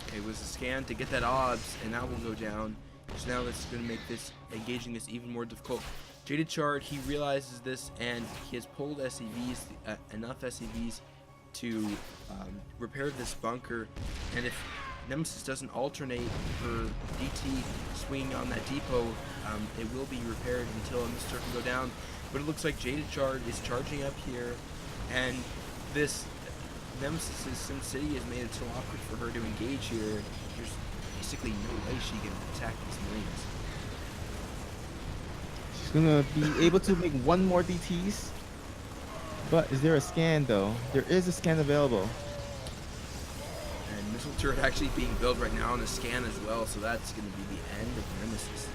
Okay, it was a scan to get that obs, and that will go down. So now that's going to make this engaging this even more difficult. Jaded Chard, he realizes this, and he has pulled SCVs, enough SCVs to repair this bunker. And if Nemesis doesn't alternate her DT swinging on that depot, it will be repaired until Mr. can go down. But it looks like Jaded Chard is charging up here, and this Nemesis' Sim City has made it so awkward for her to engage here. There's basically no way she can attack these Marines. She's gonna be able to make one more DTs. But is there a scan though? There is a scan available. And missile turret actually being built right now on the scan as well, so that's going to be the end of Nemesis.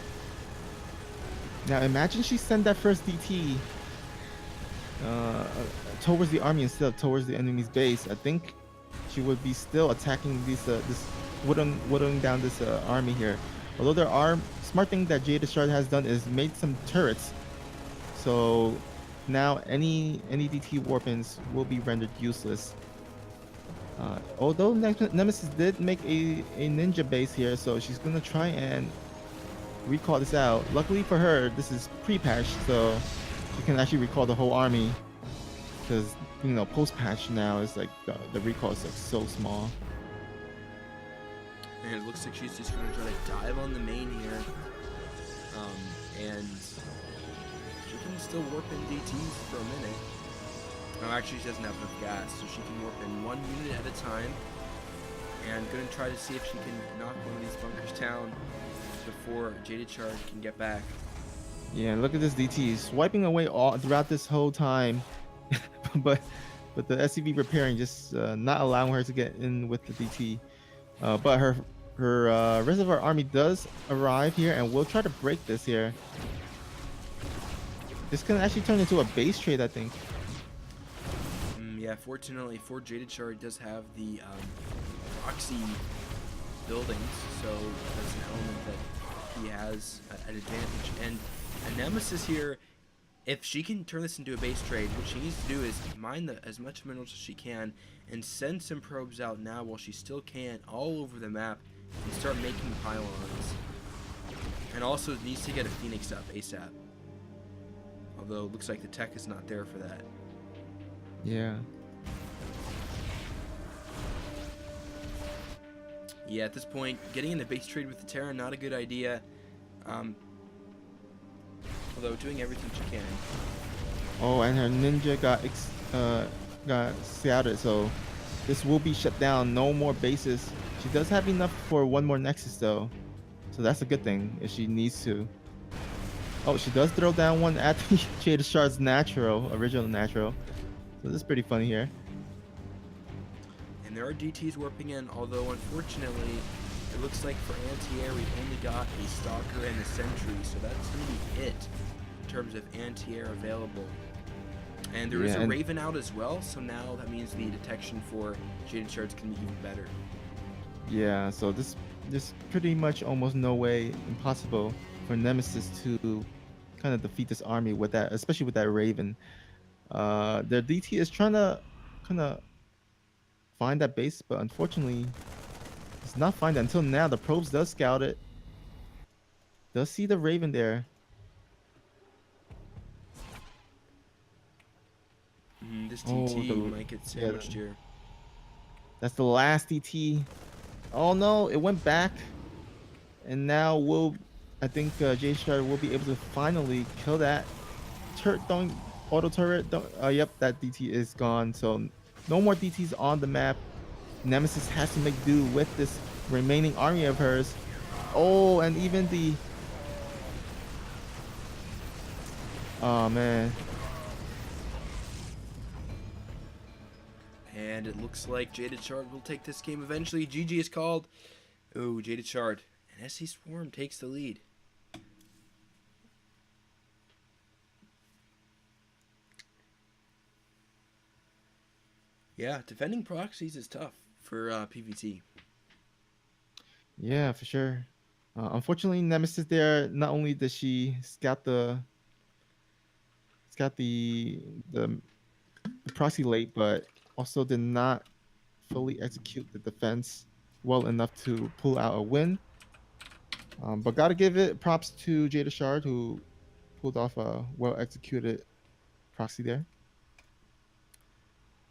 Now imagine she sent that first DT towards the army instead of towards the enemy's base. I think she would be still attacking this whittling down this army here. Although there are smart thing that Jade Shard has done is made some turrets, so now any DT warpins will be rendered useless. Although Nemesis did make a ninja base here, so she's gonna try and recall this out. Luckily for her, this is pre-patch, so she can actually recall the whole army. Because post-patch now is like the recall is like so small. And it looks like she's just going to try to dive on the main here, and she can still warp in DTs for a minute. No, actually she doesn't have enough gas, so she can warp in one unit at a time. And going to try to see if she can knock one of these bunkers down before Jaded Shard can get back. Yeah, look at this DT swiping away all throughout this whole time, but the SCV repairing just not allowing her to get in with the DT. But her rest of her army does arrive here, and we'll try to break this here. This can actually turn into a base trade, I think. Yeah, fortunately for Jaded Shard, does have the proxy buildings, so that's an element that he has an advantage. And a Nemesis here, if she can turn this into a base trade, what she needs to do is mine as much minerals as she can and send some probes out now while she still can all over the map and start making pylons. And also needs to get a Phoenix up ASAP. Although it looks like the tech is not there for that. Yeah. Yeah, at this point, getting in the base trade with the Terran, not a good idea. Although doing everything she can. Oh, and her ninja got scouted, so this will be shut down. No more bases. She does have enough for one more Nexus though, so that's a good thing if she needs to. Oh, she does throw down one at the Jade Shard's original natural. So this is pretty funny here. And there are DTs warping in, although unfortunately, it looks like for anti-air we've only got a Stalker and a Sentry, so that's going to be it in terms of anti-air available. And there is a Raven out as well, so now that means the detection for Jaded Shards can be even better. Yeah, so there's pretty much almost no way, impossible for Nemesis to kind of defeat this army with that, especially with that Raven. Their DT is trying to kind of find that base, but unfortunately, it's not find it until now. The probes does scout it. Does see the Raven there. This DT might get sandwiched here. That's the last DT. Oh no, it went back. And now I think J Shard will be able to finally kill that turret auto turret. Yep, that DT is gone. So no more DTs on the map. Nemesis has to make do with this remaining army of hers. Oh, and even the... Oh, man. And it looks like Jaded Shard will take this game eventually. GG is called. Oh, Jaded Shard. SC Swarm takes the lead. Yeah, defending proxies is tough for PVT. Yeah, for sure. Unfortunately, Nemesis there. Not only does she scout the proxy late, but also did not fully execute the defense well enough to pull out a win. But gotta give it props to Jada Shard who pulled off a well executed proxy there.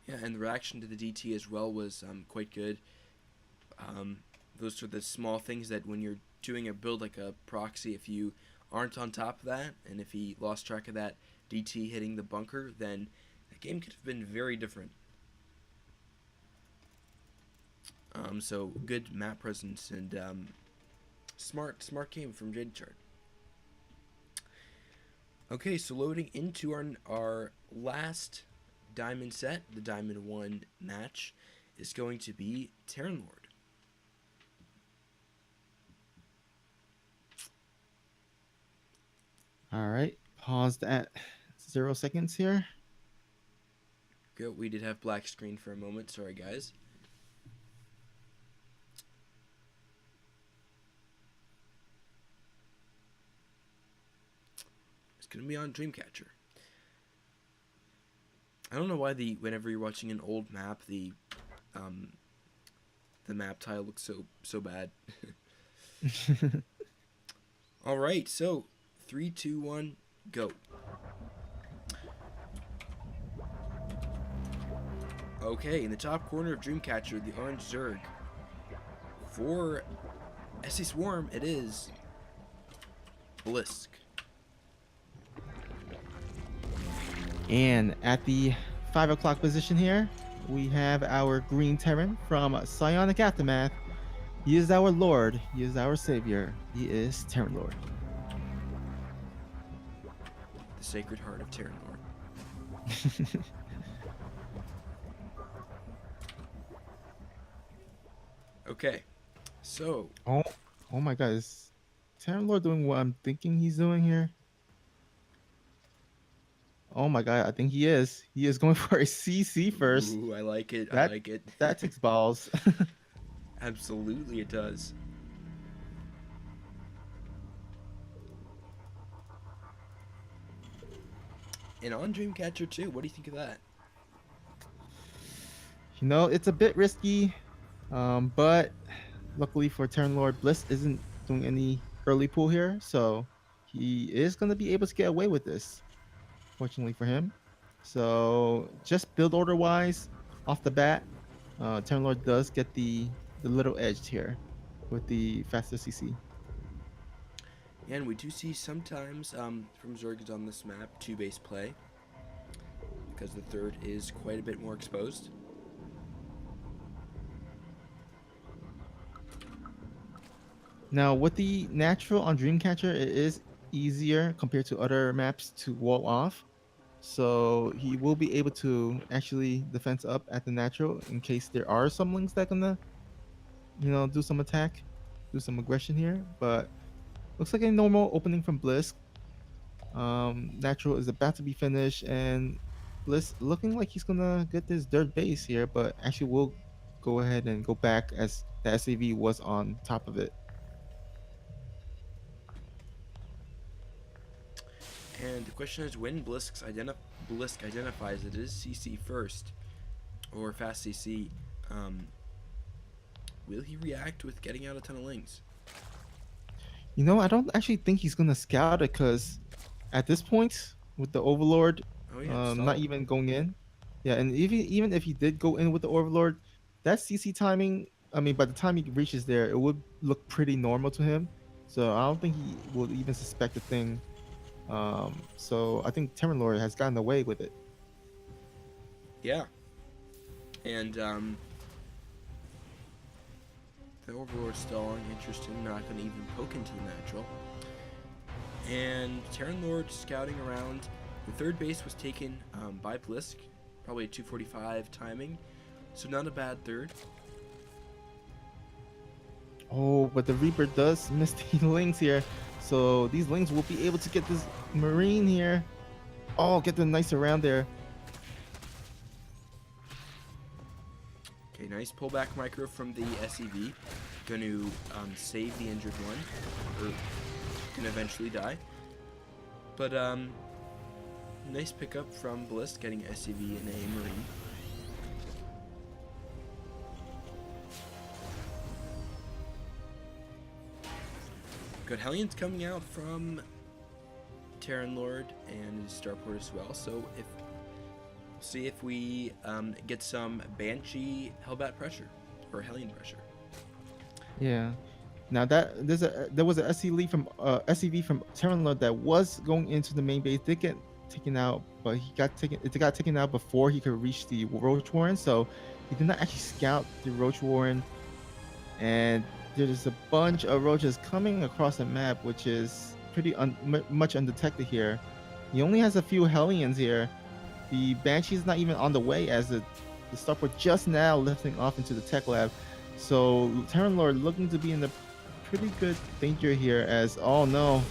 Yeah, and the reaction to the DT as well was quite good. Those are the small things that when you're doing a build like a proxy, if you aren't on top of that, and if he lost track of that DT hitting the bunker, then the game could have been very different. So good map presence and smart game from Jade Chart. Okay, so loading into our last diamond set, the Diamond 1 match, is going to be Terran Lord. All right, paused at 0 seconds here. Good, we did have black screen for a moment. Sorry, guys. It's gonna be on Dreamcatcher. I don't know why whenever you're watching an old map, the map tile looks so bad. All right, so 3, 2, 1, go. Okay, in the top corner of Dreamcatcher, the orange Zerg. For SC Swarm, it is Blisk. And at the 5 o'clock position here, we have our green Terran from Psionic Aftermath. He is our Lord. He is our Savior. He is Terran Lord. The Sacred Heart of Terran Lord. Okay, so. Oh my God. Is Terran Lord doing what I'm thinking he's doing here? Oh my God. I think he is. He is going for a CC first. Ooh, I like it. That, I like it. that takes balls. Absolutely, it does. And on Dreamcatcher too. What do you think of that? It's a bit risky, but luckily for Terran Lord, Bliss isn't doing any early pull here, so he is going to be able to get away with this, fortunately for him. So just build order wise, off the bat, Terran Lord does get the little edge here with the faster CC. And we do see sometimes from Zergs on this map 2-base play, because the third is quite a bit more exposed. Now with the natural on Dreamcatcher, it is easier compared to other maps to wall off. So he will be able to actually defense up at the natural in case there are some links that gonna, do some attack, do some aggression here. But looks like a normal opening from Bliss. Natural is about to be finished, and Bliss looking like he's gonna get this dirt base here, but actually will go ahead and go back as the SAV was on top of it. And the question is, when Blisk identifies it is CC first, or fast CC, will he react with getting out a ton of links? I don't actually think he's gonna scout it because at this point with the Overlord, not even going in, yeah, and even if he did go in with the Overlord, that CC timing, I mean, by the time he reaches there, it would look pretty normal to him. So I don't think he will even suspect a thing. So I think Terran Lord has gotten away with it. Yeah. And the Overlord's stalling, interesting, not going to even poke into the natural. And Terran Lord scouting around. The third base was taken by Blisk, probably a 245 timing, so not a bad third. Oh, but the Reaper does miss the Lings here. So these Lings will be able to get this Marine here. Oh, get the nice around there. Okay, nice pullback micro from the SEV. Going to save the injured one, or can eventually die. But nice pickup from Bliss, getting SEV and a Marine. Good Hellions coming out from Terran Lord and Starport as well. So if we'll see if we get some Banshee Hellbat pressure or Hellion pressure. Yeah. Now that there was a SEV from Terran Lord that was going into the main base. Did get taken out, but it got taken out before he could reach the Roach Warren. So he did not actually scout the Roach Warren, and there's a bunch of roaches coming across the map, which is pretty much undetected here. He only has a few Hellions here. The Banshee is not even on the way as the starport just now lifting off into the tech lab. So Terran Lord looking to be in the pretty good danger here as, oh no,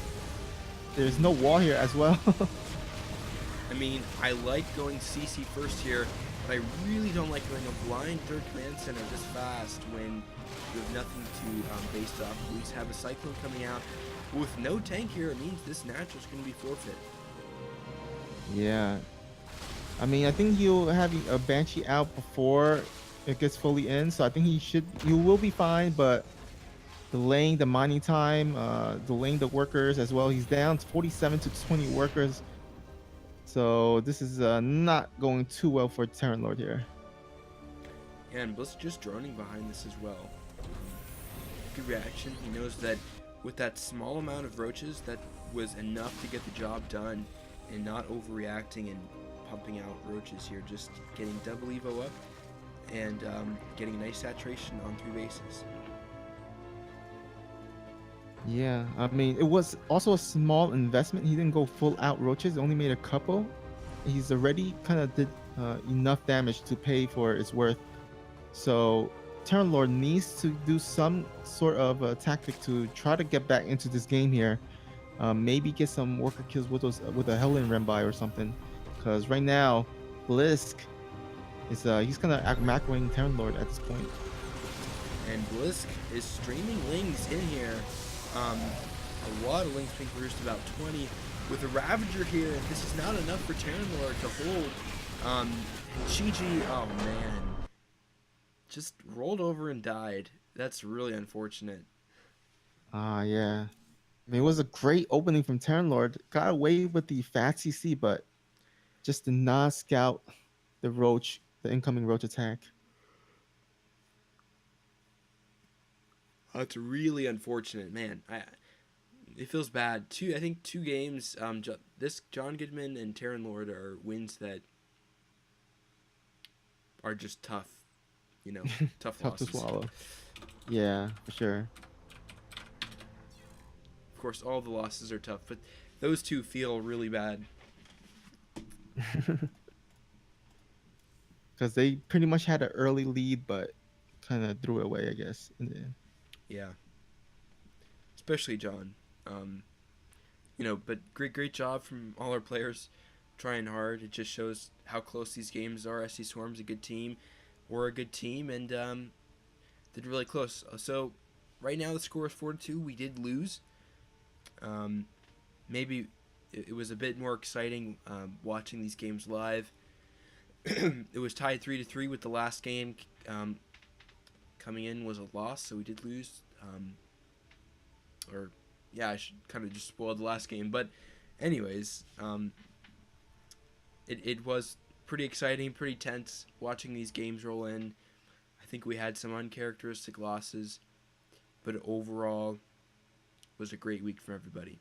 there's no wall here as well. I mean, I like going CC first here, but I really don't like going a blind third command center this fast when you have nothing to base off. We just have a Cyclone coming out. With no tank here, it means this natural's going to be forfeit. Yeah. I mean, I think he'll have a Banshee out before it gets fully in, so I think he will be fine, but delaying the mining time, delaying the workers as well. He's down to 47 to 20 workers. So this is not going too well for Terran Lord here. Yeah, and Bliss just droning behind this as well. Good reaction. He knows that with that small amount of roaches, that was enough to get the job done and not overreacting and pumping out roaches here. Just getting double Evo up and getting a nice saturation on 3 bases. Yeah, I mean, it was also a small investment. He didn't go full out roaches, only made a couple. He's already kind of did enough damage to pay for its worth. So Terran Lord needs to do some sort of tactic to try to get back into this game here. Maybe get some worker kills with those with a Helen Rembi or something. Because right now, Blisk is he's kind of macroing Terran Lord at this point. And Blisk is streaming Lings in here. A lot of Lings being produced, about 20. With a Ravager here, this is not enough for Terran Lord to hold. And Chi-Chi, oh man, just rolled over and died. That's really unfortunate. Yeah. I mean, it was a great opening from Terran Lord. Got away with the fat CC, but just did not scout the Roach, the incoming Roach attack. That's really unfortunate, man. It feels bad. I think 2 games. This John Goodman and Terran Lord are wins that are just tough. You know, tough Tough to losses. swallow. Yeah, for sure. Of course, all the losses are tough, but those 2 feel really bad. Because they pretty much had an early lead, but kind of threw it away, I guess. Yeah, especially John. But great job from all our players, trying hard. It just shows how close these games are. SC Swarm's a good team. We're a good team, and did really close. So right now the score is 4-2. We did lose. Maybe it was a bit more exciting watching these games live. It was tied 3-3 with the last game coming in was a loss, so we did lose. I should kind of just spoil the last game, but anyways, it was pretty exciting, pretty tense watching these games roll in. I think we had some uncharacteristic losses, but overall was a great week for everybody.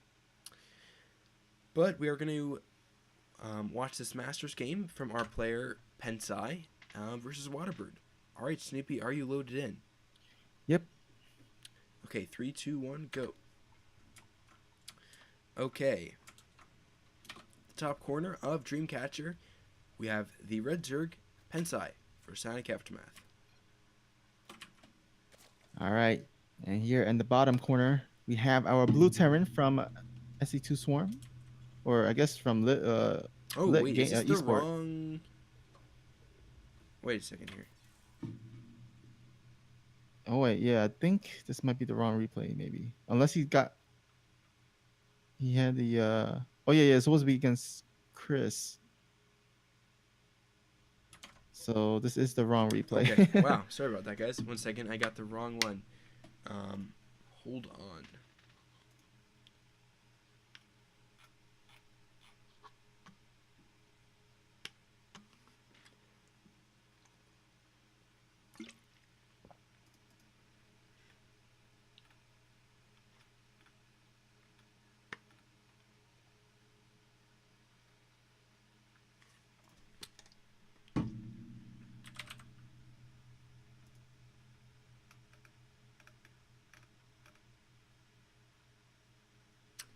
But we are going to watch this Masters game from our player PsiX versus Waterbird. All right, Snoopy, are you loaded in? Yep. Okay, 3, 2, 1, go. Okay. The top corner of Dreamcatcher, we have the Red Zerg PsiX for Sonic Aftermath. All right. And here in the bottom corner, we have our blue Terran from SE2 Swarm, or I guess from Oh Lit wait, is Game this the Esport. wrong? Wait a second here. Oh wait, yeah, I think this might be the wrong replay, maybe. Unless he had the oh yeah, it's supposed to be against Chris. So this is the wrong replay. Okay, wow, sorry about that, guys. 1 second, I got the wrong one. Um, hold on.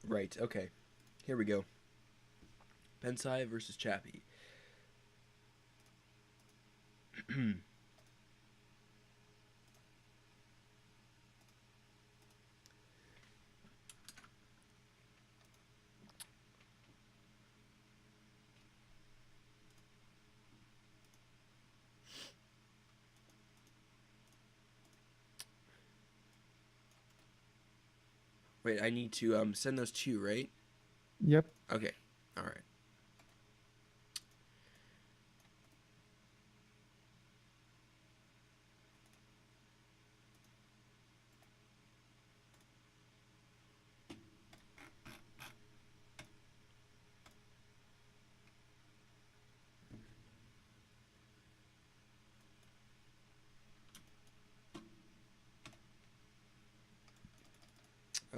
Right, okay. Here we go. Pensai versus Chappie. Wait, I need to send those to you, right? Yep. Okay, all right.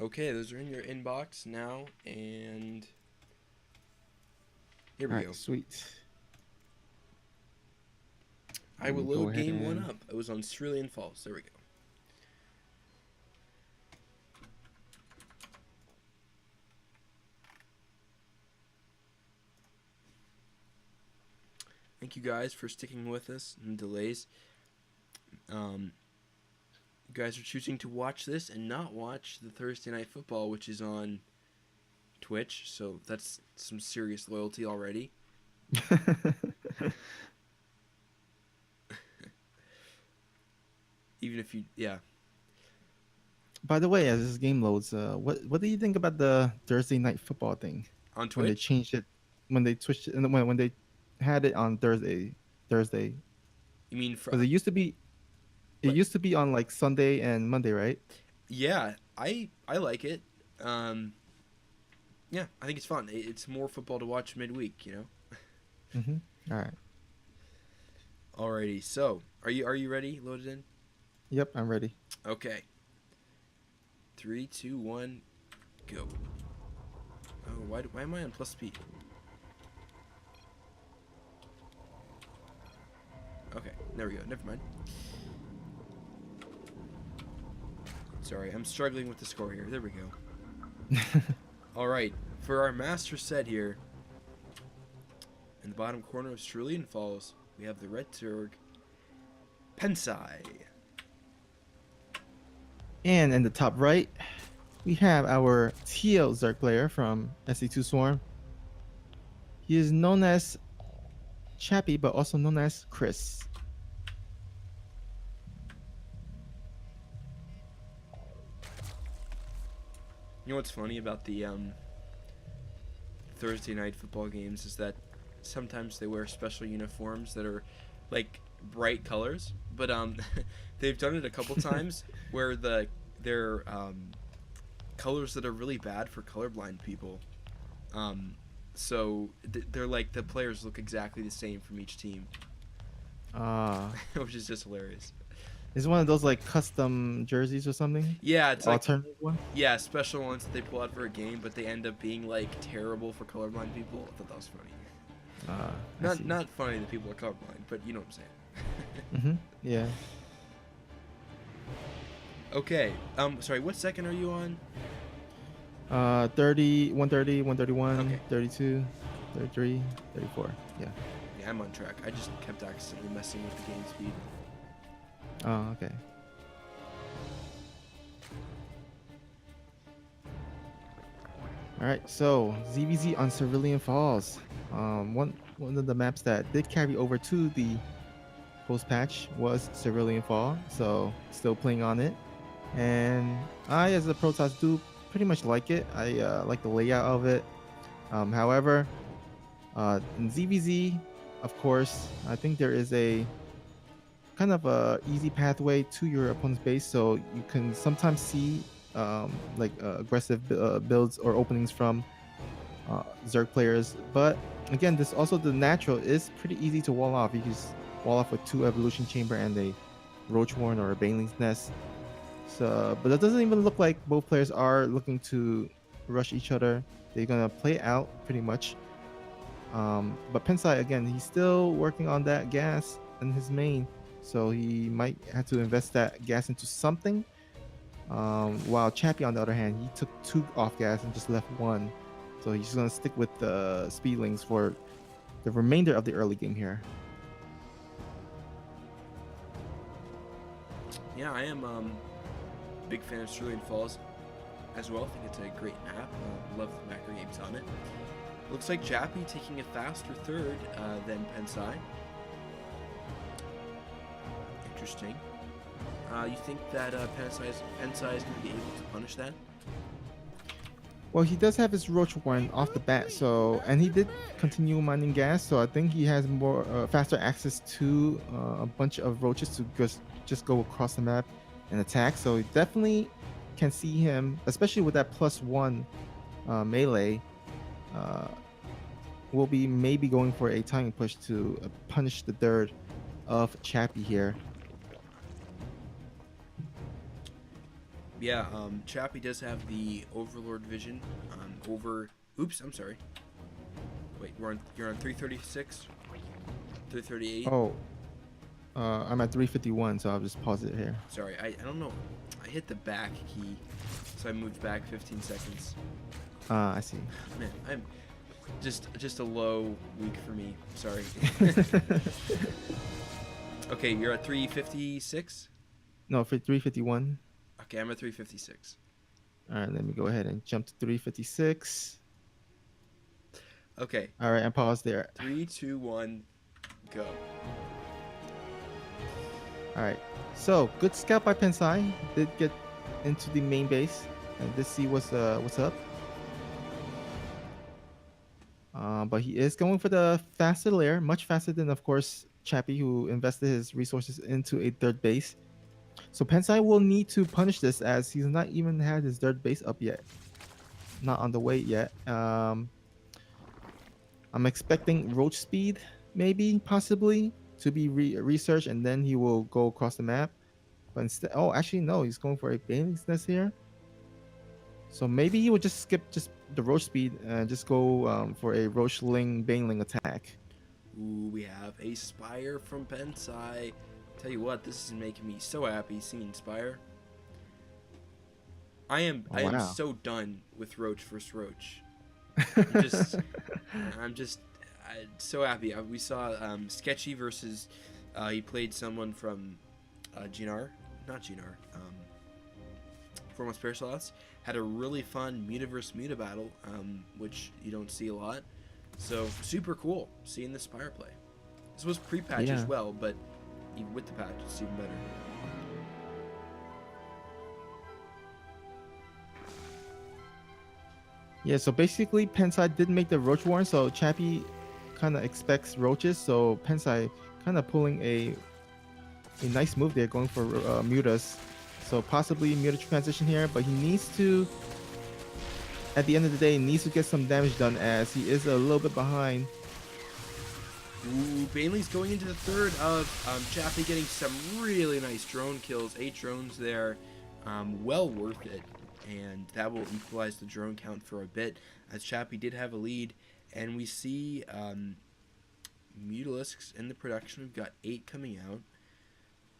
Okay, those are in your inbox now, and here All we right, go. sweet. I Let will me go load ahead game one and up. It was on Cerulean Falls. There we go. Thank you guys for sticking with us in delays. You guys are choosing to watch this and not watch the Thursday Night Football, which is on Twitch. So that's some serious loyalty already. Even if you, yeah, By the way, as this game loads, what do you think about the Thursday night football thing on when they Twitch. changed it, when they switched it, and when they had it on Thursday, You mean for? because it Like, used to be on like Sunday and Monday, right? yeah, I like it. Um, yeah, I think it's fun. It's more football to watch midweek. Mm-hmm. All right. Alrighty. So, are you ready? Loaded in. Yep, I'm ready. Okay. 3, 2, 1, go. Oh, why am I on plus speed? Okay, there we go. Never mind. Sorry, I'm struggling with the score here. There we go. All right, for our master set here, in the bottom corner of Cerulean Falls, we have the Red Turg, Pensai. And in the top right, we have our TL Zerg player from SE2 Swarm. He is known as Chappie, but also known as Chris. You know what's funny about the Thursday night football games is that sometimes they wear special uniforms that are like bright colors, but they've done it a couple times where they're colors that are really bad for colorblind people. Um, so they're like the players look exactly the same from each team, Uh, which is just hilarious. it's one of those like custom jerseys or something. Yeah, it's like Alternative one. yeah, special ones that they pull out for a game, but they end up being like terrible for colorblind people. I thought that was funny. I see. Not funny that people are colorblind, but you know what I'm saying. Mm-hmm. Yeah. Okay. Sorry. What second are you on? 30, 130, 131, Okay. 32, 33, 34. Yeah. Yeah, I'm on track. I just kept accidentally messing with the game speed. Oh, okay. All right, so ZVZ on Cerulean Falls. One of the maps that did carry over to the post patch was Cerulean Fall, so still playing on it. And I, as a Protoss, do pretty much like it. I like the layout of it. However, in ZVZ, of course, I think there is a kind of a easy pathway to your opponent's base, so you can sometimes see like aggressive builds or openings from Zerg players. But again, this also the natural is pretty easy to wall off. You can just wall off with 2 Evolution Chamber and a Roach Warren or a Baneling's Nest. So, but it doesn't even look like both players are looking to rush each other. They're gonna play out pretty much. But Pensai again, he's still working on that gas in his main, so he might have to invest that gas into something. While Chappie, on the other hand, he took 2 off gas and just left 1, so he's just gonna stick with the speedlings for the remainder of the early game here. Yeah, I am big fan of Cerulean Falls as well. I think it's a great map. Love the macro games on it. Looks like Chappie taking a faster third than Pensai. Interesting. You think that Pensai is going to be able to punish that? Well, he does have his Roach Warren off the bat, so and he did continue mining gas, so I think he has more faster access to a bunch of roaches to just go across the map and attack. So you definitely can see him, especially with that +1 melee. Will be maybe going for a timing push to punish the third of Chappie here. Yeah, Chappie does have the Overlord vision over. Oops, I'm sorry. Wait, you're on 336, 338. Oh, I'm at 351, so I'll just pause it here. Sorry, I don't know. I hit the back key, so I moved back 15 seconds. I see. Man, I'm just a low week for me. Sorry. Okay, you're at 356? No, for 351. Okay, I'm at 356. All right, let me go ahead and jump to 356. Okay. All right, and pause there. 3, 2, 1, go. All right, so good scout by Pensai. Did get into the main base and did see what's up. But he is going for the faster layer, much faster than, of course, Chappie, who invested his resources into a third base. So Pensai will need to punish this as he's not even had his third base up yet. Not on the way yet. I'm expecting Roach Speed, maybe, possibly, to be researched, and then he will go across the map. But instead, oh, actually, no, he's going for a Baneling's Nest here. So maybe he will just skip just the Roach Speed and just go for a Roachling Baneling attack. Ooh, we have a Spire from Pensai. Tell you what, this is making me so happy seeing Spire. I am so done with Roach vs. Roach. I'm just so happy. We saw Sketchy versus he played someone from Foremost Parasolas. Had a really fun Muta vs. Muta battle, which you don't see a lot. So super cool seeing the Spire play. This was pre-patch as well, but even with the patch, it's even better. Yeah, so basically Pensai did make the Roach Warren, so Chappie kind of expects roaches, so Pensai kind of pulling a nice move there, going for Mutas. So possibly Muta transition here, but he needs to, at the end of the day, needs to get some damage done as he is a little bit behind. Ooh, Baneley's going into the third of Chappie getting some really nice drone kills. 8 drones there. Well worth it. And that will equalize the drone count for a bit, as Chappie did have a lead. And we see Mutalisks in the production. We've got 8 coming out,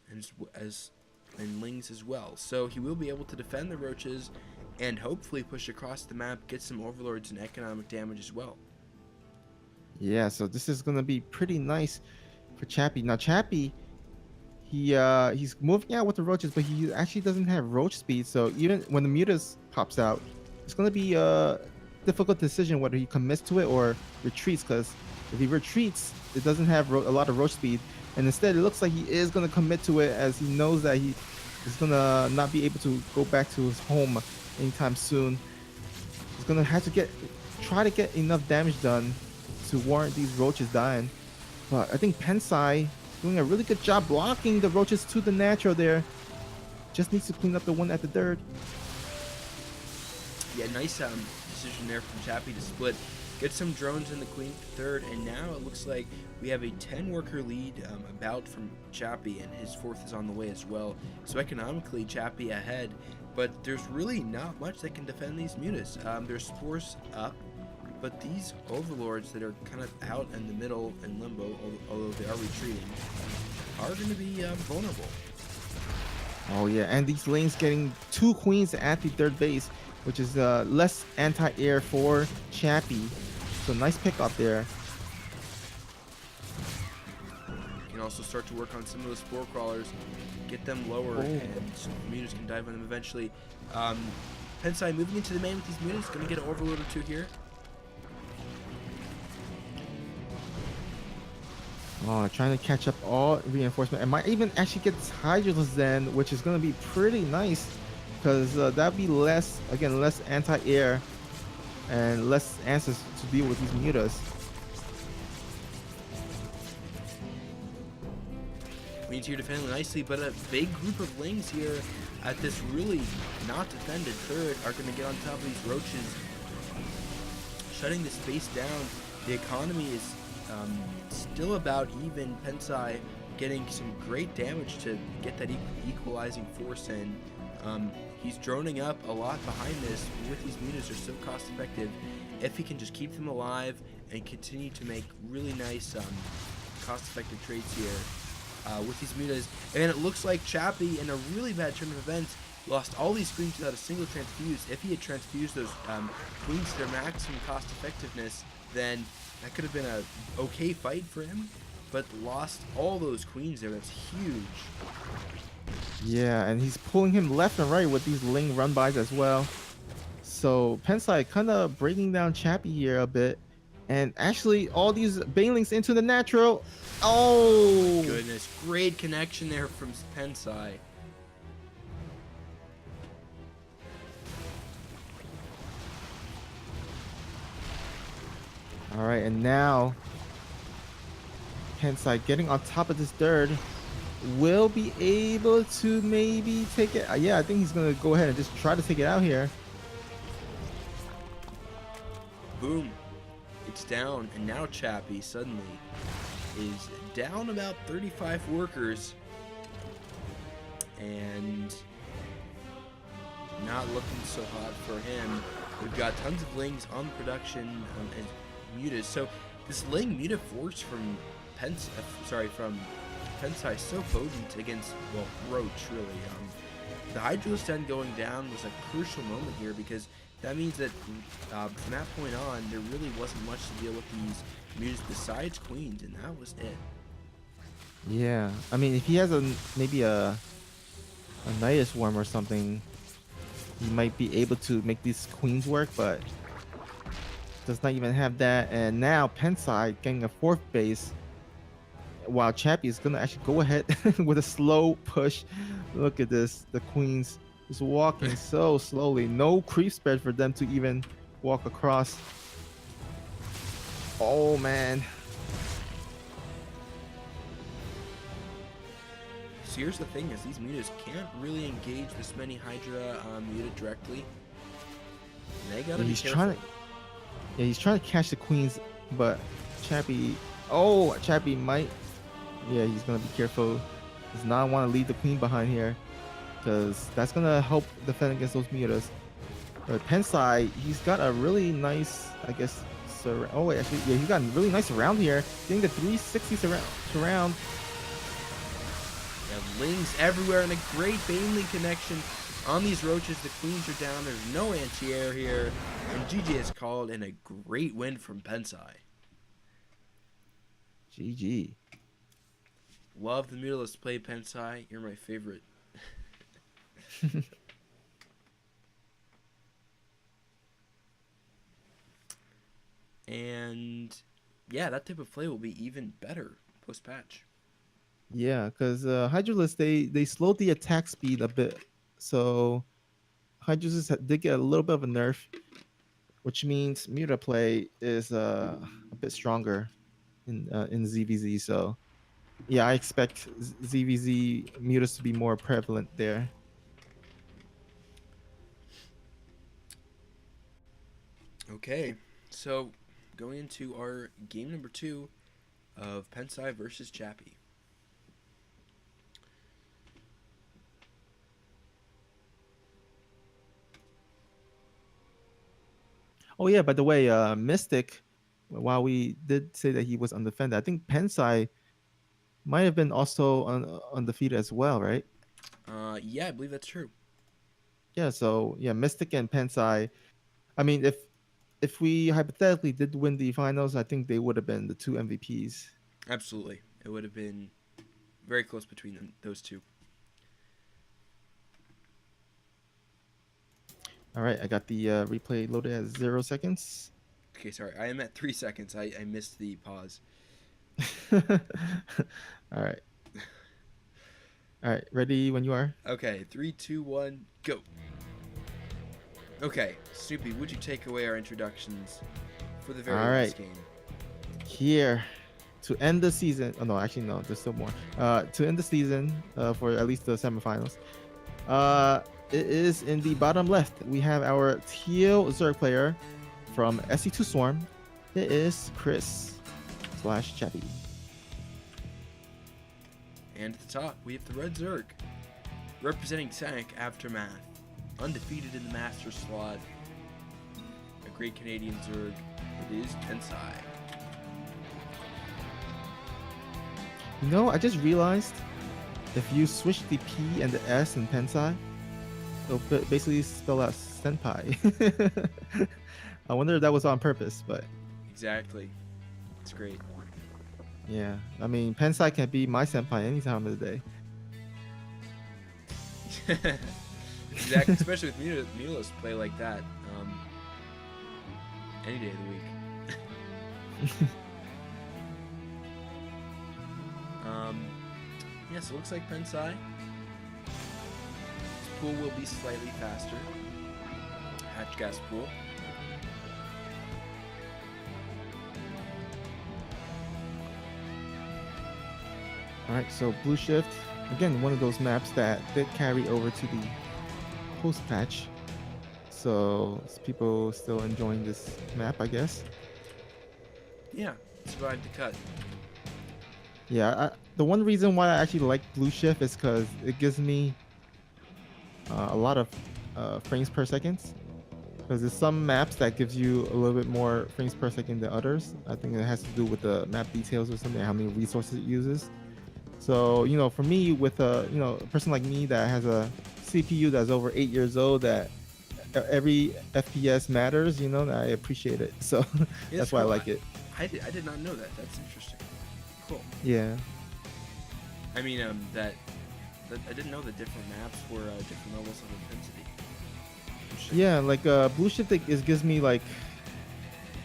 and Lings as well. So he will be able to defend the roaches and hopefully push across the map, get some overlords and economic damage as well. Yeah, so this is gonna be pretty nice for Chappie. Now Chappie, he's moving out with the roaches, but he actually doesn't have roach speed. So even when the Mutas pops out, it's gonna be difficult decision whether he commits to it or retreats. Because if he retreats, it doesn't have a lot of roach speed, and instead it looks like he is gonna commit to it, as he knows that he is gonna not be able to go back to his home anytime soon. He's gonna have to try to get enough damage done to warrant these roaches dying. But I think Pensai doing a really good job blocking the roaches to the natural there. Just needs to clean up the one at the dirt. Yeah, nice decision there from Chappie to split. Get some drones in the queen third, and now it looks like we have a 10-worker lead about from Chappie, and his fourth is on the way as well. So economically, Chappie ahead, but there's really not much that can defend these mutas. There's spores up, but these overlords that are kind of out in the middle in limbo, although they are retreating, are going to be vulnerable. Oh yeah, and these lanes getting 2 queens at the third base, which is less anti-air for Chappie. So nice pick up there. Can also start to work on some of those spore crawlers, get them lower, and so mutas can dive on them eventually. Pensai moving into the main with these mutas, going to get an overload or 2 here. Oh, trying to catch up all reinforcement, and might even actually get Hydralis then, which is going to be pretty nice, because that'd be less anti-air and less answers to deal with these mutas. Queens here defending nicely, but a big group of lings here at this really not defended third are going to get on top of these roaches, shutting the space down. The economy is still about even. Pensai getting some great damage to get that equalizing force in. He's droning up a lot behind this with these mutas. Are so cost effective if he can just keep them alive and continue to make really nice cost effective trades here with these mutas. And it looks like Chappie, in a really bad turn of events, lost all these queens without a single transfuse. If he had transfused those queens to their maximum cost effectiveness, then that could have been a okay fight for him, but lost all those queens there. That's huge. Yeah, and he's pulling him left and right with these Ling run-bys as well. So Pensai kind of breaking down Chappie here a bit. And actually, all these Banelings into the natural. Oh! Goodness, great connection there from Pensai. All right, and now Pensai getting on top of this third will be able to maybe take it. Yeah, I think he's going to go ahead and just try to take it out here. Boom. It's down, and now Chappie suddenly is down about 35 workers and not looking so hot for him. We've got tons of lings on production and mutas. So this ling muta force from Pensai is so potent against, well, Roach, really. The Hydralis Den going down was a crucial moment here, because that means that from that point on, there really wasn't much to deal with these mutas besides queens, and that was it. Yeah, I mean, if he has maybe a Nidus Worm or something, he might be able to make these queens work, but does not even have that. And now Pensai getting a 4th base, while Chappie is gonna actually go ahead with a slow push. Look at this, the queens just walking so slowly. No creep spread for them to even walk across. Oh man. So here's the thing: is these mutas can't really engage this many Hydra muta directly. They gotta be careful. He's trying to catch the queens, but Chappie might. Yeah, he's gonna be careful. Does not want to leave the queen behind here, because that's gonna help defend against those mutas. But Pensai, he's got a really nice, I guess. Oh wait, actually, yeah, he's got a really nice surround here. Getting the 360 surround. Yeah, lings everywhere and a great Baneling connection on these roaches. The queens are down. There's no anti-air here, and GG is called, and a great win from Pensai. GG. Love the mutalist play, Pensai. You're my favorite. and yeah, that type of play will be even better post patch. Yeah, because Hydralisk they slowed the attack speed a bit, so Hydralisk did get a little bit of a nerf, which means Muta play is a bit stronger in ZVZ. So yeah, I expect ZVZ Mutas to be more prevalent there. Okay, so going into our game number 2 of Pensai versus Chappie. Oh yeah, by the way, Mystic, while we did say that he was undefended, I think Pensai might have been also undefeated as well, right? Yeah, I believe that's true. Yeah, so yeah, Mystic and Pensai. I mean, if we hypothetically did win the finals, I think they would have been the two MVPs. Absolutely, it would have been very close between them, those two. All right, I got the replay loaded at 0 seconds. Okay, sorry, I am at 3 seconds. I missed the pause. All right, all right, ready when you are. Okay, 3, 2, 1, go. Okay, Snoopy, would you take away our introductions for the very All right, last game? here to end the season. Oh no, actually no, there's still more. To end the season, for at least the semifinals. It is in the bottom left. We have our teal Zerg player from SC2 Swarm. It is Chris/Chappie. And at the top, we have the Red Zerg, representing Tank Aftermath, undefeated in the Master slot. A great Canadian Zerg. It is Pensai. You know, I just realized if you switch the P and the S in Pensai, it'll basically spell out senpai. I wonder if that was on purpose, but Exactly. It's great. yeah. I mean, Pensai can be my senpai any time of the day. Exactly, especially with Mulos play like that. Any day of the week. Yes, it looks like Pensai. This pool will be slightly faster. Hatch gas pool. All right, so Blue Shift, again, one of those maps that did carry over to the post patch. So people still enjoying this map, I guess. Yeah, survived the cut. Yeah, the one reason why I actually like Blue Shift is because it gives me a lot of frames per second. Because there's some maps that gives you a little bit more frames per second than others. I think it has to do with the map details or something, how many resources it uses. So, you know, for me, with a person like me that has a CPU that's over 8 years old, that every FPS matters, you know, I appreciate it. So Yeah, that's why cool. I like it. I did not know that. That's interesting. Cool. Yeah. I mean, that I didn't know that different maps were different levels of intensity. Yeah, like Blue Shift gives me like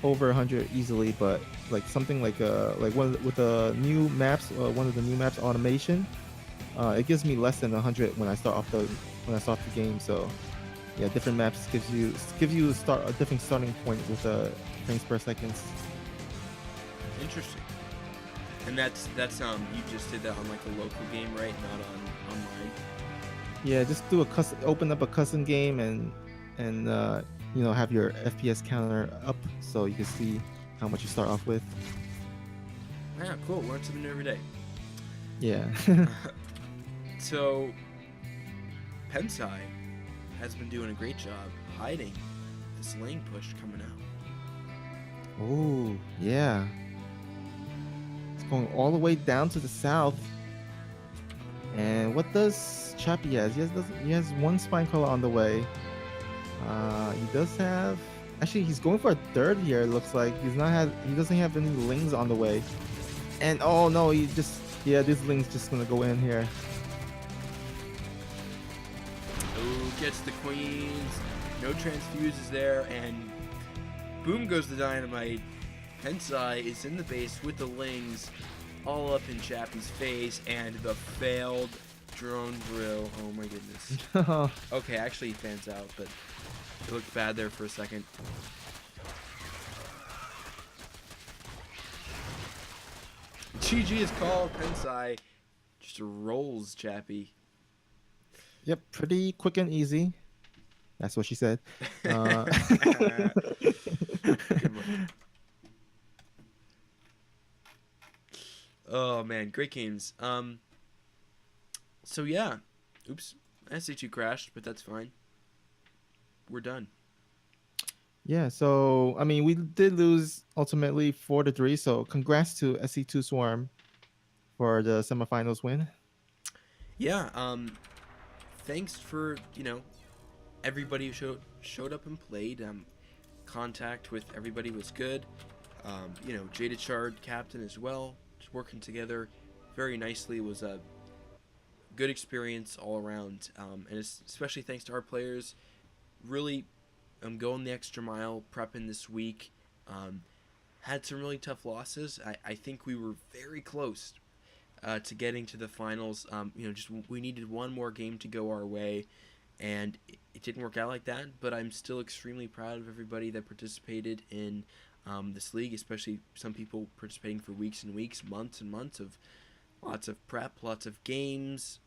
over 100 easily, but like something like with the new maps, one of the new maps automation, it gives me less than 100 when I start off the game. So yeah, different maps gives you a different starting point with frames per second. Interesting. And that's you just did that on like a local game, right? Not on online. Yeah, just do open up a custom game and have your FPS counter up so you can see how much you start off with. Yeah, cool. Learn something new every day. Yeah. So, Pensai has been doing a great job hiding this lane push coming out. Oh, yeah. It's going all the way down to the south. And what does Chappie has? He has one spine color on the way. He does have. Actually, he's going for a third here. It looks like he doesn't have any lings on the way. And oh no, this ling's just gonna go in here. Oh, gets the queens. No transfuses there, and boom goes the dynamite. Pensai is in the base with the lings all up in Chappie's face and the failed drone drill. Oh my goodness. Okay, actually he fans out, but it looked bad there for a second. GG is called. Pensai just rolls Chappie. Yep, pretty quick and easy. That's what she said. Uh, Good one. Oh man, great games. So yeah. Oops. SC2 crashed, but that's fine. We're done. yeah, so I mean, we did lose ultimately 4-3. So congrats to SC2 Swarm for the semifinals win. Yeah, thanks for, everybody who showed up and played. Contact with everybody was good. Jaded Shard captain as well, just working together very nicely. It was a good experience all around, and especially thanks to our players. Really, going the extra mile, prepping this week. Um, had some really tough losses. I think we were very close to getting to the finals. Just we needed one more game to go our way, and it didn't work out like that. But I'm still extremely proud of everybody that participated in this league, especially some people participating for weeks and weeks, months and months of lots of prep, lots of games,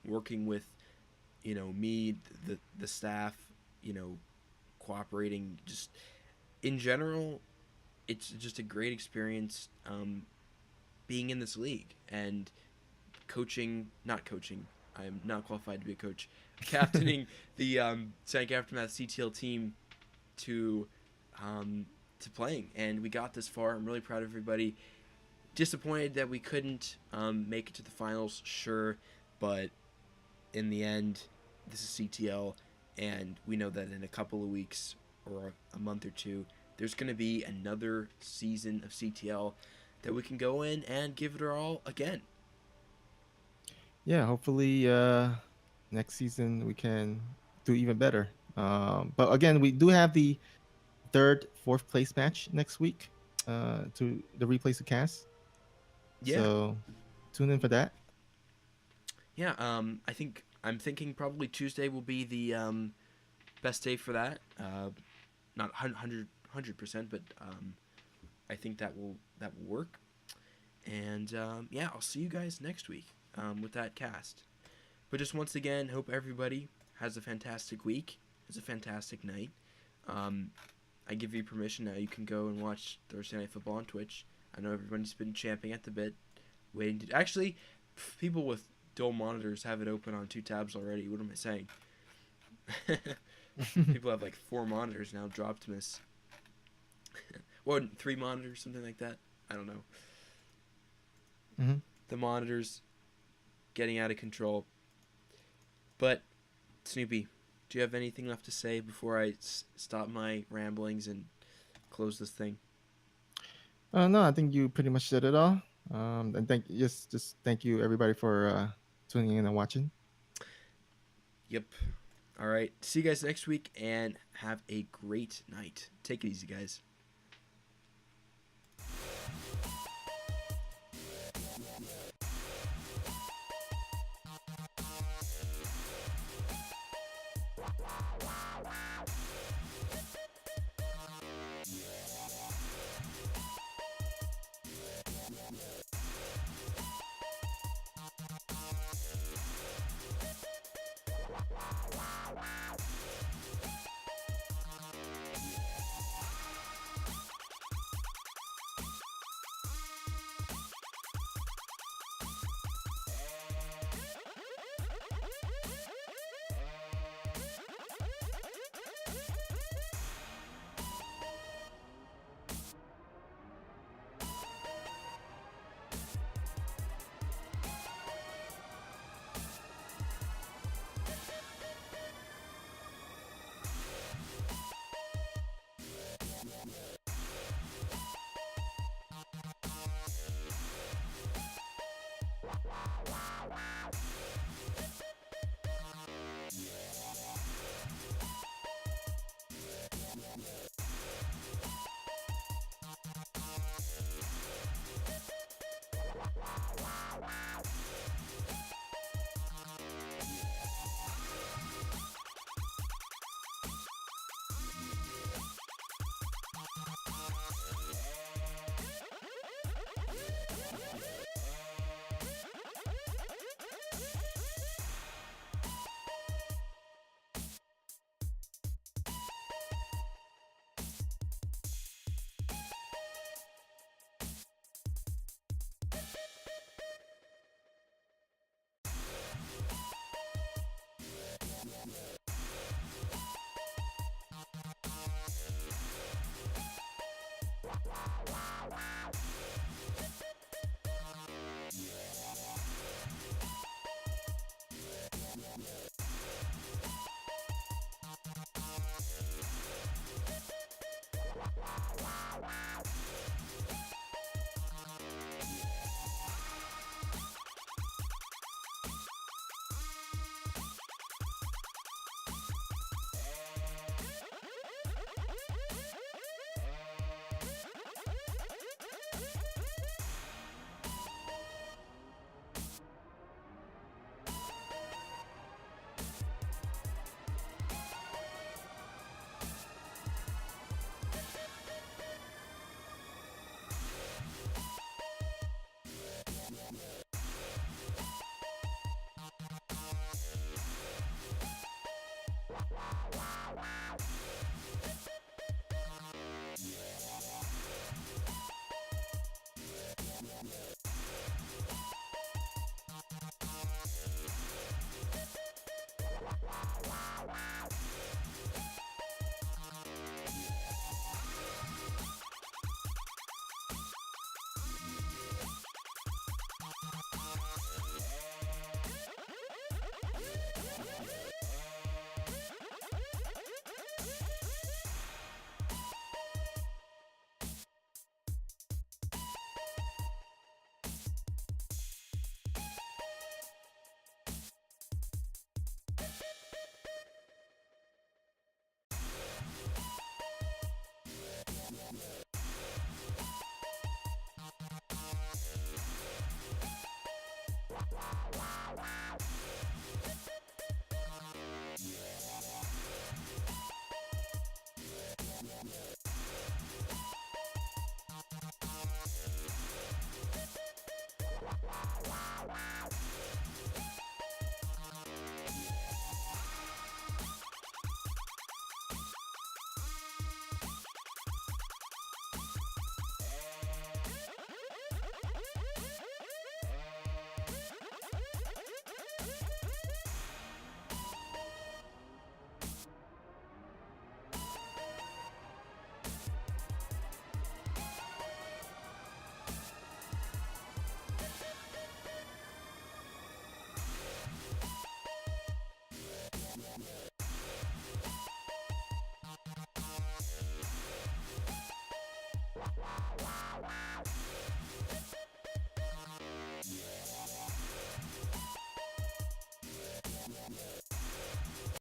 working with me, the staff, cooperating. Just in general, it's just a great experience being in this league and coaching, not coaching. I'm not qualified to be a coach. Captaining the SANC Aftermath CTL team to um, to playing, and we got this far. I'm really proud of everybody. Disappointed that we couldn't make it to the finals, sure, but in the end, this is CTL, and we know that in a couple of weeks or a month or two, there's going to be another season of CTL that we can go in and give it our all again. Yeah, hopefully next season we can do even better. But again, we do have the third, fourth place match next week to the replace the cast. Yeah, So tune in for that. yeah. I'm thinking probably Tuesday will be the best day for that. Not 100%, but I think that will work. And yeah, I'll see you guys next week with that cast. But just once again, hope everybody has a fantastic week, has a fantastic night. Um, I give you permission now. You can go and watch Thursday Night Football on Twitch. I know everybody's been champing at the bit, waiting to. Actually, people with dual monitors have it open on two tabs already. What am I saying? People have like four monitors now. Droptimus. Or three monitors, something like that. I don't know. Hmm. The monitors getting out of control. But Snoopy, do you have anything left to say before I stop my ramblings and close this thing? No, I think you pretty much said it all. And just thank you everybody for tuning in and watching. Yep. All right. See you guys next week and have a great night. Take it easy, guys.